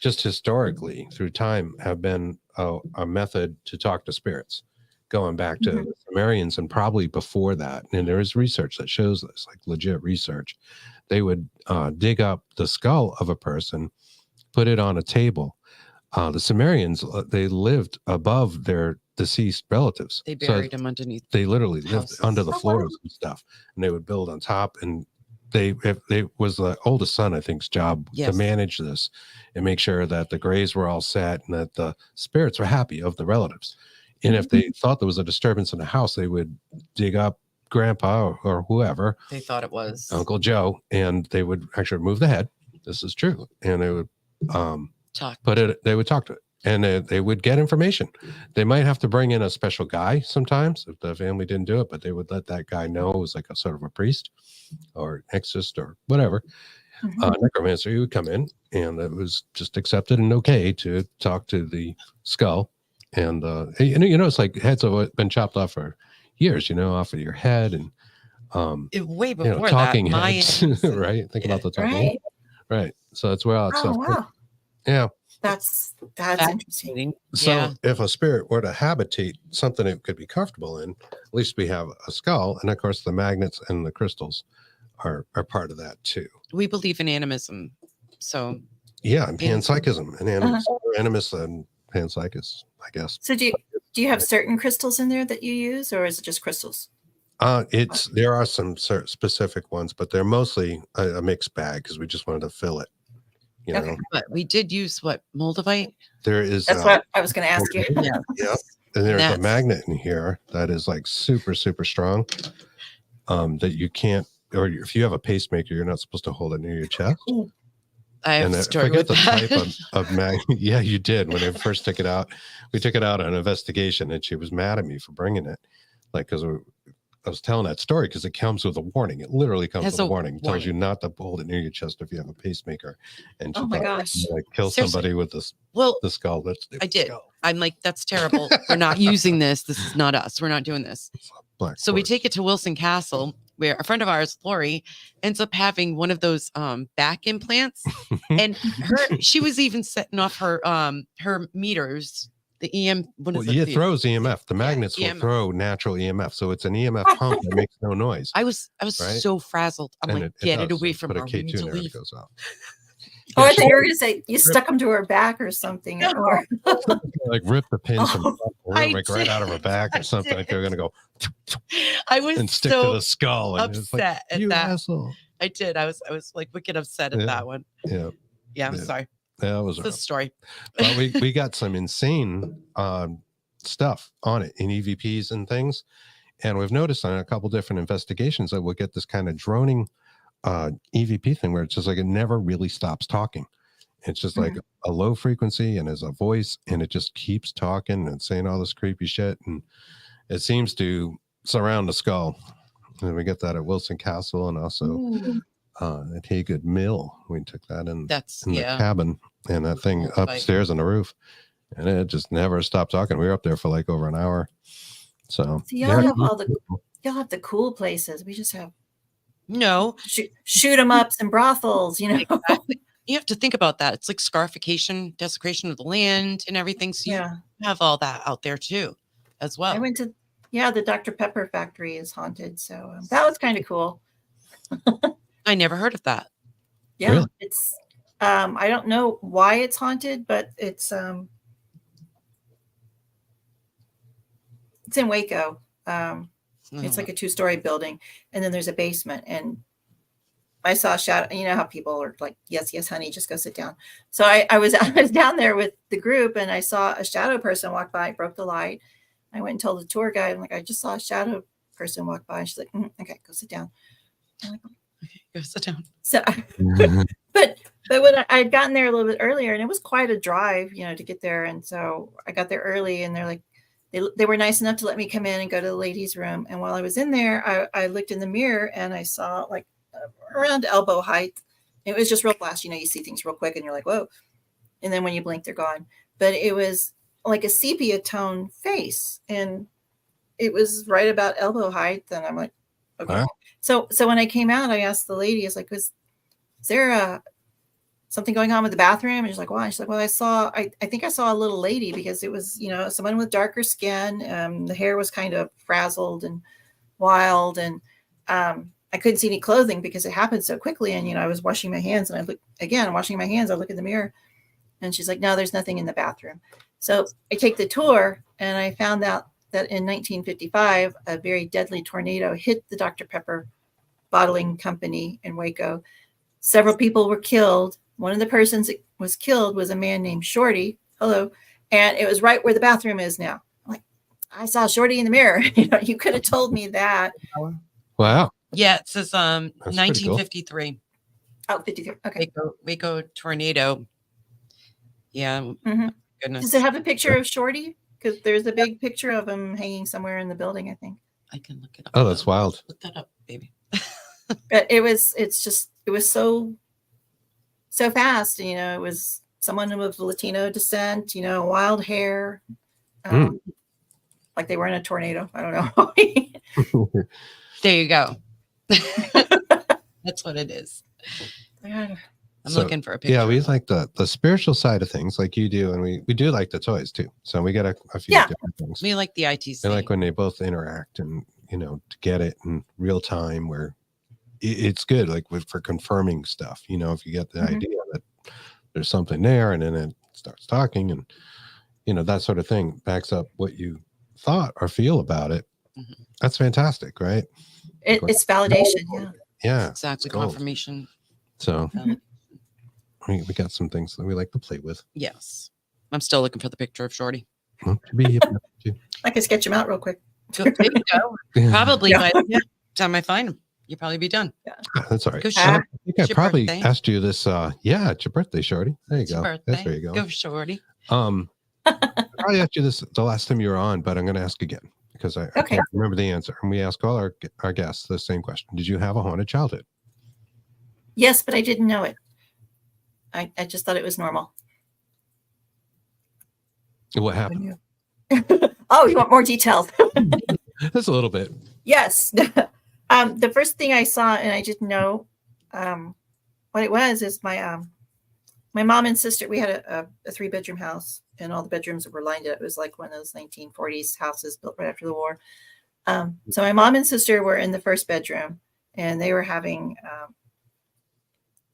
just historically through time, have been a method to talk to spirits, going back to the Sumerians and probably before that. And there is research that shows this, like legit research. They would dig up the skull of a person, put it on a table. The Sumerians, they lived above their deceased relatives. They buried them underneath. They literally lived under the floors and stuff, and they would build on top, and it was the oldest son, I think's job to Yes. manage this and make sure that the graves were all set and that the spirits were happy of the relatives. And if they thought there was a disturbance in the house, they would dig up grandpa or whoever, They thought it was Uncle Joe, and they would actually remove the head. This is true. And they would talk. they would talk to it, and they would get information. They might have to bring in a special guy sometimes if the family didn't do it, but they would let that guy know it was like a sort of a priest or exorcist or whatever. Necromancer. He would come in, and it was just accepted and okay to talk to the skull. And it's like heads have been chopped off for years, off of your head, and Way before talking that, heads, right? Think about the talking, right? So that's where all that stuff. Wow. Yeah, That's interesting. so if a spirit were to habitate something it could be comfortable in, at least we have a skull, and of course the magnets and the crystals are part of that too. We believe in animism, so Yeah, and panpsychism and animus and panpsychis, I guess. So do you have certain crystals in there that you use, or is it just crystals? There are some specific ones, but they're mostly a mixed bag because we just wanted to fill it. Okay. but we did use Moldavite. There is That's what I was going to ask you. yeah, and there's a That's- magnet in here that is like super strong. That you can't, or if you have a pacemaker, you're not supposed to hold it near your chest. I have And a I story forget with the that. type of magnet. Yeah, you did. When I first took it out, we took it out on an investigation, and she was mad at me for bringing it, like because I was telling that story because it comes with a warning. It literally comes Has with a a warning. It tells you warning. not to hold it near your chest if you have a pacemaker. And she Oh my thought, gosh. like kill Seriously. somebody with this Well, the skull. That's I did. Skull. I'm like, that's terrible. We're not using this. This is not us. We're not doing this. Black So we horse. take it to Wilson Castle, where a friend of ours, Lori, ends up having one of those back implants, and she was even setting off her meters, the EM. What is Well, it? it throws EMF. The magnets will EMF. throw natural EMF, so it's an EMF pump that makes no noise. I was Right? so frazzled. I'm And like, get it does. away You from put her. a We K2 need to in there, it leave. goes off. Oh, I Yeah, thought you were going to say you stuck them to her back or something. Or like rip the pins from I like right out of her back or something. Like they're gonna go I was and stick to so the skull. And it's like, upset at you that. asshole. I did. I was like wicked upset at Yeah. that one. Yeah, Yeah, I'm Yeah. sorry. that was It's the rough. story. But we got some insane stuff on it in EVPs and things, and we've noticed on a couple different investigations that we'll get this kind of droning EVP thing where it's just like it never really stops talking. It's just like a low frequency and as a voice, and it just keeps talking and saying all this creepy shit, and it seems to surround the skull. And we get that at Wilson Castle and also at Haygood Mill. We took that in That's the cabin, and that thing Cool, like- upstairs on the roof, and it just never stopped talking. We were up there for like over an hour. So y'all have the cool places. We just have No, shoot 'em ups and brothels. exactly. You have to think about that. It's like scarification, desecration of the land and everything. So you have all that out there too, as well. I went to the Dr. Pepper factory is haunted, so that was kind of cool. I never heard of that. Yeah, Really? it's I don't know why it's haunted, but it's in Waco. It's like a 2-story building, and then there's a basement, and I saw a shadow. You know how people are like, yes, honey, just go sit down. So I was down there with the group, and I saw a shadow person walk by, broke the light. I went and told the tour guide, I'm like, I just saw a shadow person walk by. And she's like, okay, go sit down. I'm like, Okay, go sit down. so, but when I had gotten there a little bit earlier, and it was quite a drive, to get there. And so I got there early, and they're like, they were nice enough to let me come in and go to the ladies' room. And while I was in there, I looked in the mirror, and I saw like around elbow height. It was just real flash. You see things real quick, and you're like, whoa. And then when you blink, they're gone. But it was like a sepia tone face, and it was right about elbow height. And I'm like, okay. Wow. So when I came out, I asked the lady, I was like, is there something going on with the bathroom? And she's like, why? She's like, well, I think I saw a little lady, because it was, someone with darker skin. The hair was kind of frazzled and wild. And I couldn't see any clothing because it happened so quickly. And, I was washing my hands, and I look again, washing my hands. I look in the mirror, and she's like, no, there's nothing in the bathroom. So I take the tour, and I found out that in 1955, a very deadly tornado hit the Dr. Pepper bottling company in Waco. Several people were killed. One of the persons that was killed was a man named Shorty. Hello. And it was right where the bathroom is now. I'm like, I saw Shorty in the mirror. You could have told me that. Wow. Yeah, it says That's pretty cool. 1953. Oh, 53. Okay. Waco tornado. Yeah. Mm-hmm. Goodness. Does it have a picture of Shorty? Because there's a big picture of him hanging somewhere in the building, I think. I can look it up. Oh, that's wild. Look that up, baby. But it was so fast. It was someone of Latino descent, wild hair, like they were in a tornado. I don't know. There you go. That's what it is. I'm looking for a picture. Yeah, we like the spiritual side of things like you do, and we do like the toys too. So we get a few different things. We like the ITC. I like when they both interact and to get it in real time where it's good, like for confirming stuff. If you get the idea that there's something there and then it starts talking and that sort of thing backs up what you thought or feel about it. That's fantastic, right? It's validation. Yeah, exactly. Confirmation. So we got some things that we like to play with. Yes, I'm still looking for the picture of Shorty. Well, I can sketch him out real quick. There you go. Probably by the time I find him, you'll probably be done. Yeah, that's all right. Go, I think I probably birthday. asked you this. Yeah, it's your birthday, Shorty. There you go. There you go. Go, Shorty. I probably asked you this the last time you were on, but I'm going to ask again because I can't remember the answer. And we ask all our guests the same question. Did you have a haunted childhood? Yes, but I didn't know it. I just thought it was normal. What happened? Oh, you want more details? Just a little bit. Yes. The first thing I saw, and I didn't know what it was, is my mom and sister. We had a 3-bedroom house, and all the bedrooms were lined up. It was like one of those 1940s houses built right after the war. So my mom and sister were in the first bedroom, and they were having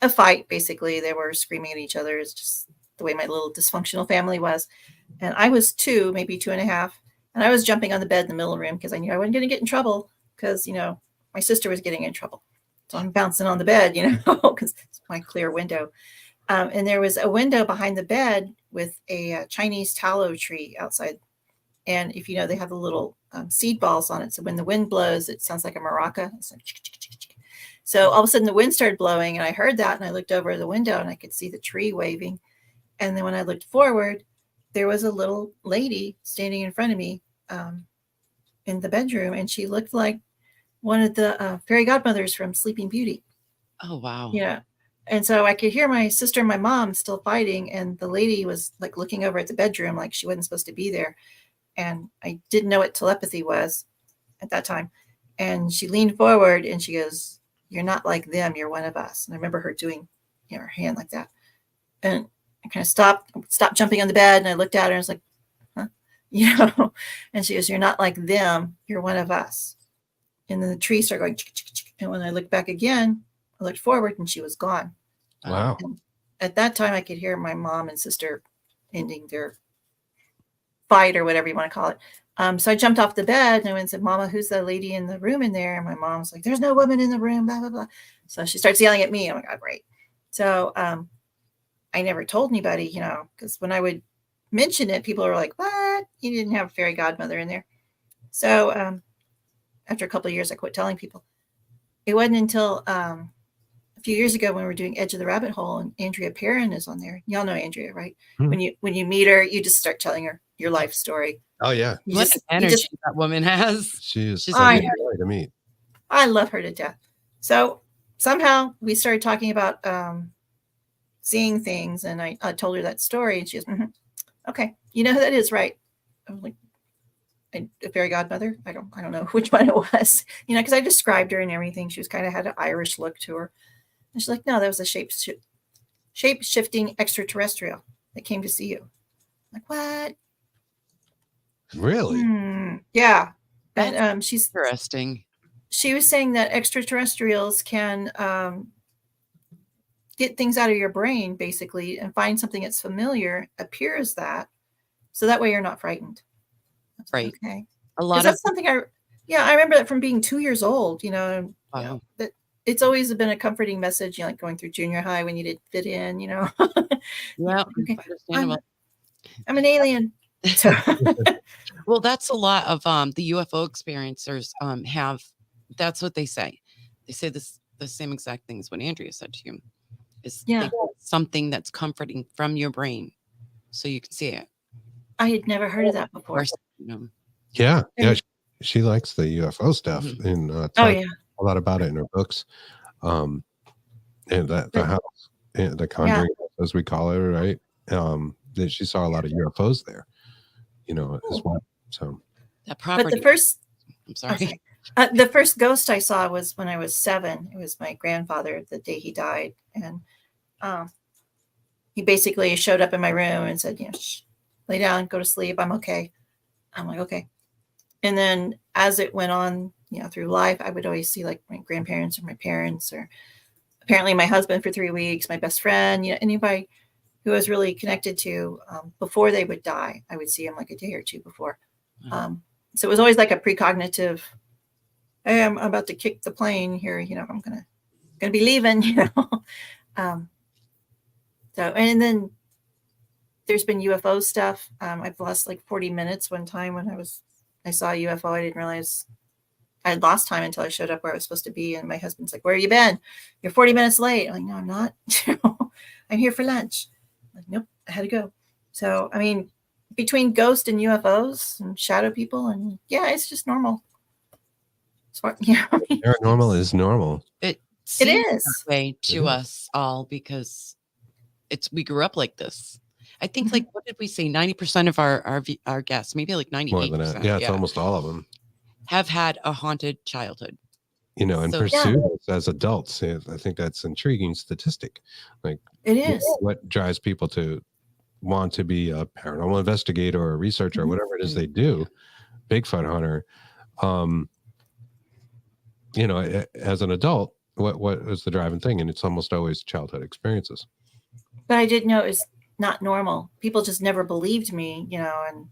a fight. Basically, they were screaming at each other. It's just the way my little dysfunctional family was. And I was 2, maybe 2.5, and I was jumping on the bed in the middle room because I knew I wasn't going to get in trouble because my sister was getting in trouble. So I'm bouncing on the bed, because it's my clear window. And there was a window behind the bed with a Chinese tallow tree outside. And if they have the little seed balls on it. So when the wind blows, it sounds like a maraca. It's like, so all of a sudden the wind started blowing and I heard that and I looked over the window and I could see the tree waving. And then when I looked forward, there was a little lady standing in front of me in the bedroom. And she looked like one of the fairy godmothers from Sleeping Beauty. Oh, wow. Yeah. And so I could hear my sister and my mom still fighting. And the lady was like looking over at the bedroom like she wasn't supposed to be there. And I didn't know what telepathy was at that time. And she leaned forward and she goes, "You're not like them. You're one of us." And I remember her doing her hand like that. And I kind of stopped jumping on the bed. And I looked at her and I was like, huh? And she goes, "You're not like them. You're one of us." And then the tree started going, and when I looked back again, I looked forward and she was gone. Wow. And at that time, I could hear my mom and sister ending their fight or whatever you want to call it. So I jumped off the bed and I went and said, "Mama, who's the lady in the room in there?" And my mom's like, "There's no woman in the room, blah, blah, blah." So she starts yelling at me. I'm like, "Oh, great." So I never told anybody, because when I would mention it, people were like, "What? You didn't have a fairy godmother in there." So after a couple of years, I quit telling people. It wasn't until a few years ago when we were doing Edge of the Rabbit Hole and Andrea Perrin is on there. Y'all know Andrea, right? When you meet her, you just start telling her your life story. Oh yeah. What energy that woman has. She's She's like a to meet. I love her to death. So somehow we started talking about seeing things, and I told her that story, and she goes, "Okay, you know who that is, right?" I'm like, "A fairy godmother? I don't know which one it was, because I described her and everything. She was kind of had an Irish look to her." And she's like, "No, that was a shape-shifting extraterrestrial that came to see you." I'm like, "What?" Really? Yeah. And she's Interesting. She was saying that extraterrestrials can get things out of your brain, basically, and find something that's familiar, appear as that, so that way you're not frightened. Right. Okay. A lot of that's something I remember that from being 2 years old, wow. that it's always been a comforting message, like going through junior high when you didn't fit in, Yeah, Okay, understandable. I'm an alien. So, Well, that's a lot of the UFO experiencers have. That's what they say. They say the same exact things what Andrea said to you. Is Yeah. they get something that's comforting from your brain, so you can see it. I had never heard of that before. Yeah. She likes the UFO stuff and yeah. a lot about it in her books. And the house, the Conjuring, as we call it, right? That she saw a lot of UFOs there, as well. So that property. But the first, I'm sorry. The first ghost I saw was when I was 7. It was my grandfather the day he died, and he basically showed up in my room and said, "Shh, lay down, go to sleep. I'm okay." I'm like, okay. And then as it went on, through life, I would always see like my grandparents or my parents, or apparently my husband for 3 weeks, my best friend, anybody who I was really connected to before they would die. I would see him like a day or two before. So it was always like a precognitive, hey, I'm about to kick the plane here. I'm gonna be leaving. So, and then there's been UFO stuff. I've lost like 40 minutes one time when I saw a UFO. I didn't realize I had lost time until I showed up where I was supposed to be. And my husband's like, "Where have you been? You're 40 minutes late." I'm like, "No, I'm not. I'm here for lunch." I'm like, "Nope, I had to go." So, I mean, between ghost and UFOs and shadow people, and it's just normal. Paranormal is normal. It is that way to us all because we grew up like this. I think like what did we say? 90% of our guests, maybe like 98%. More than that. Yeah, it's almost all of them have had a haunted childhood. And pursue this as adults. I think that's an intriguing statistic. Like it is what drives people to want to be a paranormal investigator or a researcher or whatever it is they do, Bigfoot hunter. As an adult, what is the driving thing? And it's almost always childhood experiences. But I did know it was not normal. People just never believed me, and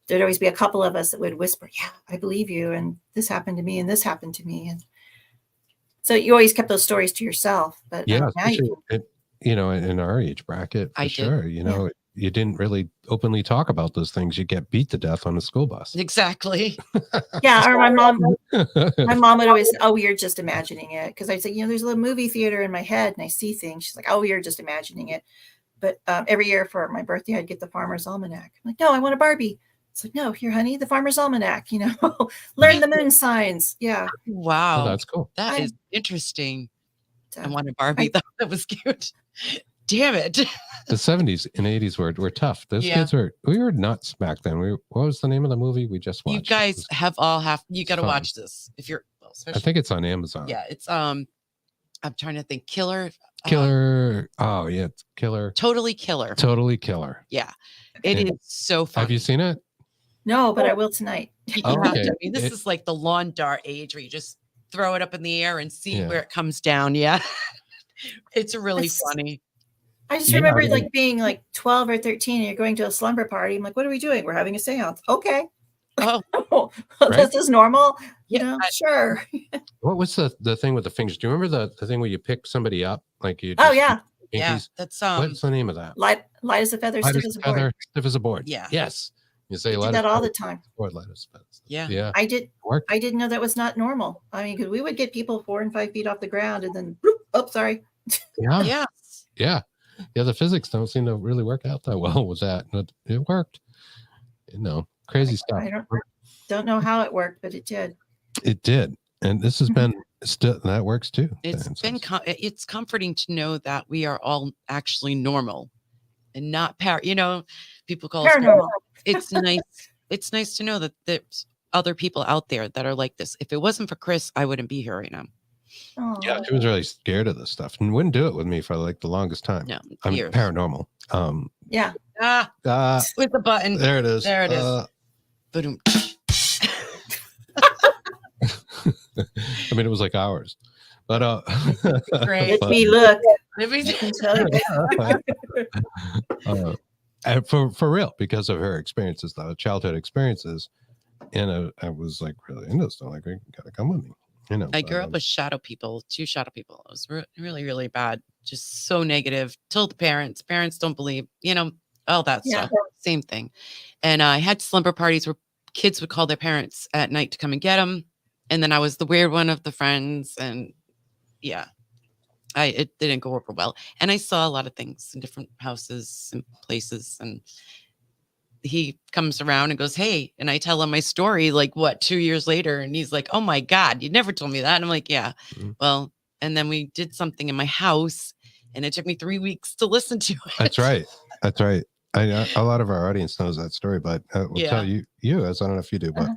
there'd always be a couple of us that would whisper, "Yeah, I believe you. And this happened to me and this happened to me." And so you always kept those stories to yourself. But now in our age bracket, for sure, you didn't really openly talk about those things. You get beat to death on a school bus. Exactly. Yeah. Or my mom would always say, "Oh, you're just imagining it." Because I'd say, there's a little movie theater in my head and I see things. She's like, "Oh, you're just imagining it." But every year for my birthday, I'd get the Farmer's Almanac. I'm like, "No, I want a Barbie." It's like, "No, here, honey, the Farmer's Almanac, learn the moon signs." Yeah. Wow. Oh, that's cool. That is interesting. I want a Barbie. That was cute. Damn it. The 70s and 80s were tough. Those kids we were nuts back then. What was the name of the movie we just watched? You guys you got to watch this if you're, I think it's on Amazon. Yeah. It's, I'm trying to think. Killer. Oh yeah. It's Killer. Totally Killer. Totally Killer. Yeah. It is so fun. Have you seen it? No, but I will tonight. Okay. I mean, this is like the lawn dart age where you just throw it up in the air and see where it comes down. Yeah. It's really funny. I just remember like being like 12 or 13 and you're going to a slumber party. I'm like, "What are we doing? We're having a seance." Okay. Oh, this is normal. Yeah. Sure. What was the thing with the fingers? Do you remember the thing where you pick somebody up? Like you yeah. Yeah. That's what's the name of that? Light as a feather, stiff as a board. Stiff as a board. Yeah. Yes. You say did that all the time. Board, light as a feather. Yeah. Yeah. I didn't know that was not normal. I mean, because we would get people 4 and 5 feet off the ground and then sorry. Yeah. Yeah. Yeah. Yeah, the physics don't seem to really work out that well with that. But it worked. Crazy stuff. I don't know how it worked, but it did. It did. And this has been still that works too. It's comforting to know that we are all actually normal and not people call us paranormal. It's nice. It's nice to know that there's other people out there that are like this. If it wasn't for Chris, I wouldn't be here right now. Aww. Yeah, she was really scared of this stuff and wouldn't do it with me for like the longest time. No, I'm paranormal. Yeah. With the button. There it is. There it is. Boom. I mean, it was like hours, but great. Let me look. Let me and for real, because of her experiences, though, childhood experiences, and I was like really into this. I'm like, "You gotta come with me." You know, I but, grew up with shadow people, 2 shadow people. It was really, really bad. Just so negative. Told the parents don't believe, all that Yeah. stuff. Same thing. And I had slumber parties where kids would call their parents at night to come and get them. And then I was the weird one of the friends. And yeah, it didn't go over well. And I saw a lot of things in different houses and places. And he comes around and goes, "Hey," and I tell him my story, like 2 years later. And he's like, "Oh my God, you never told me that." And I'm like, "Yeah, Mhm. well," and then we did something in my house and it took me 3 weeks to listen to it. That's right. That's right. A lot of our audience knows that story, but we'll tell Yeah. you, as I don't know if you do, but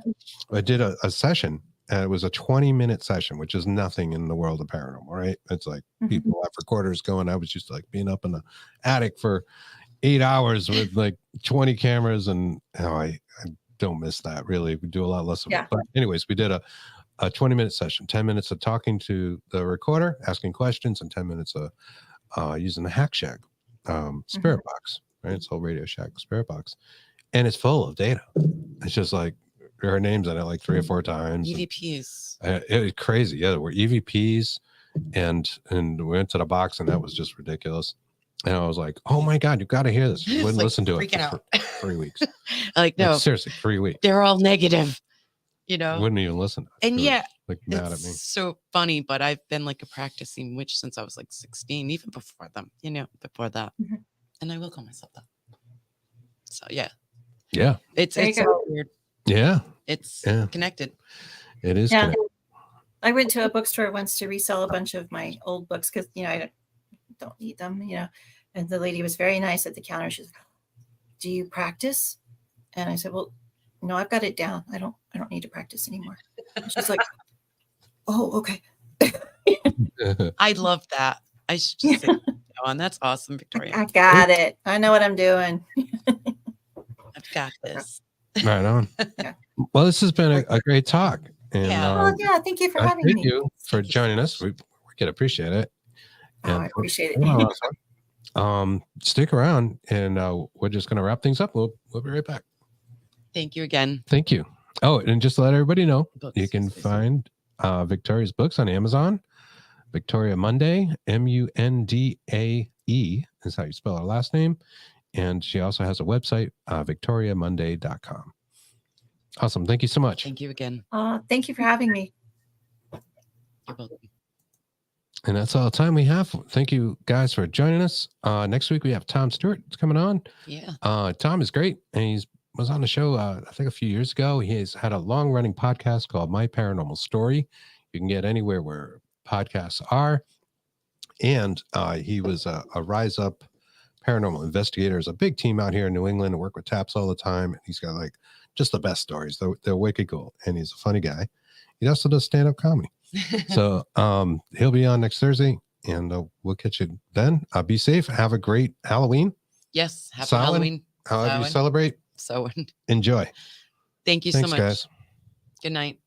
I did a session. It was a 20-minute session, which is nothing in the world of paranormal, right? It's like people have recorders going. I was just like being up in the attic for 8 hours with like 20 cameras, and I don't miss that really. We do a lot less of it. But anyways, we did a 20-minute session, 10 minutes of talking to the recorder, asking questions, and 10 minutes of using the Hack Shack spirit box, right? It's whole Radio Shack spirit box, and it's full of data. It's just like her name's in it like 3 or 4 times. EVPs. It was crazy. Yeah, there were EVPs, and we went to the box, and that was just ridiculous. And I was like, "Oh my God, you got to hear this!" You wouldn't Like listen to it freaking for out. 3 weeks. Like, no, Like, seriously, 3 weeks. they're all negative, Wouldn't even listen. And It yeah, was, like mad at it's me. so funny, but I've been like a practicing witch since I was like 16, even before them, before that. And I will call myself that. So yeah, it's There you so go. weird. Yeah, It's Yeah. connected. it is. Yeah. connected. I went to a bookstore once to resell a bunch of my old books because I don't need them, And the lady was very nice at the counter. She's like, "Do you practice?" And I said, "Well, no, I've got it down. I don't need to practice anymore." And she's like, "Oh, okay." I love that. I should just say, and that's awesome, Victoria. I got it. I know what I'm doing. I've got this. Right on. Yeah. Well, this has been a great talk. And Well, yeah, thank you for having thank me. you for joining us. We can appreciate it. Oh, I appreciate it. Hold on, stick around, and we're just going to wrap things up. We'll be right back. Thank you again. Thank you. Oh, and just to let everybody know, Books, you can please. find Victoria's books on Amazon. Victoria Mundae, Mundae is how you spell her last name. And she also has a website, victoriamundae.com. Awesome. Thank you so much. Thank you again. Thank you for having me. You're welcome. And that's all the time we have. Thank you guys for joining us. Next week we have Tom Stewart coming on. Yeah. Tom is great, and he was on the show I think a few years ago. He has had a long-running podcast called My Paranormal Story. You can get anywhere where podcasts are. And he was a Rise Up paranormal investigator. There's a big team out here in New England and work with TAPS all the time. And he's got like just the best stories. They're wicked cool. And he's a funny guy. He also does stand-up comedy. So he'll be on next Thursday, and we'll catch you then. Be safe. Have a great Halloween. Yes. Happy Samhain, Halloween. However you Samhain. celebrate. So Enjoy. thank you Thanks, so much. guys. Good night.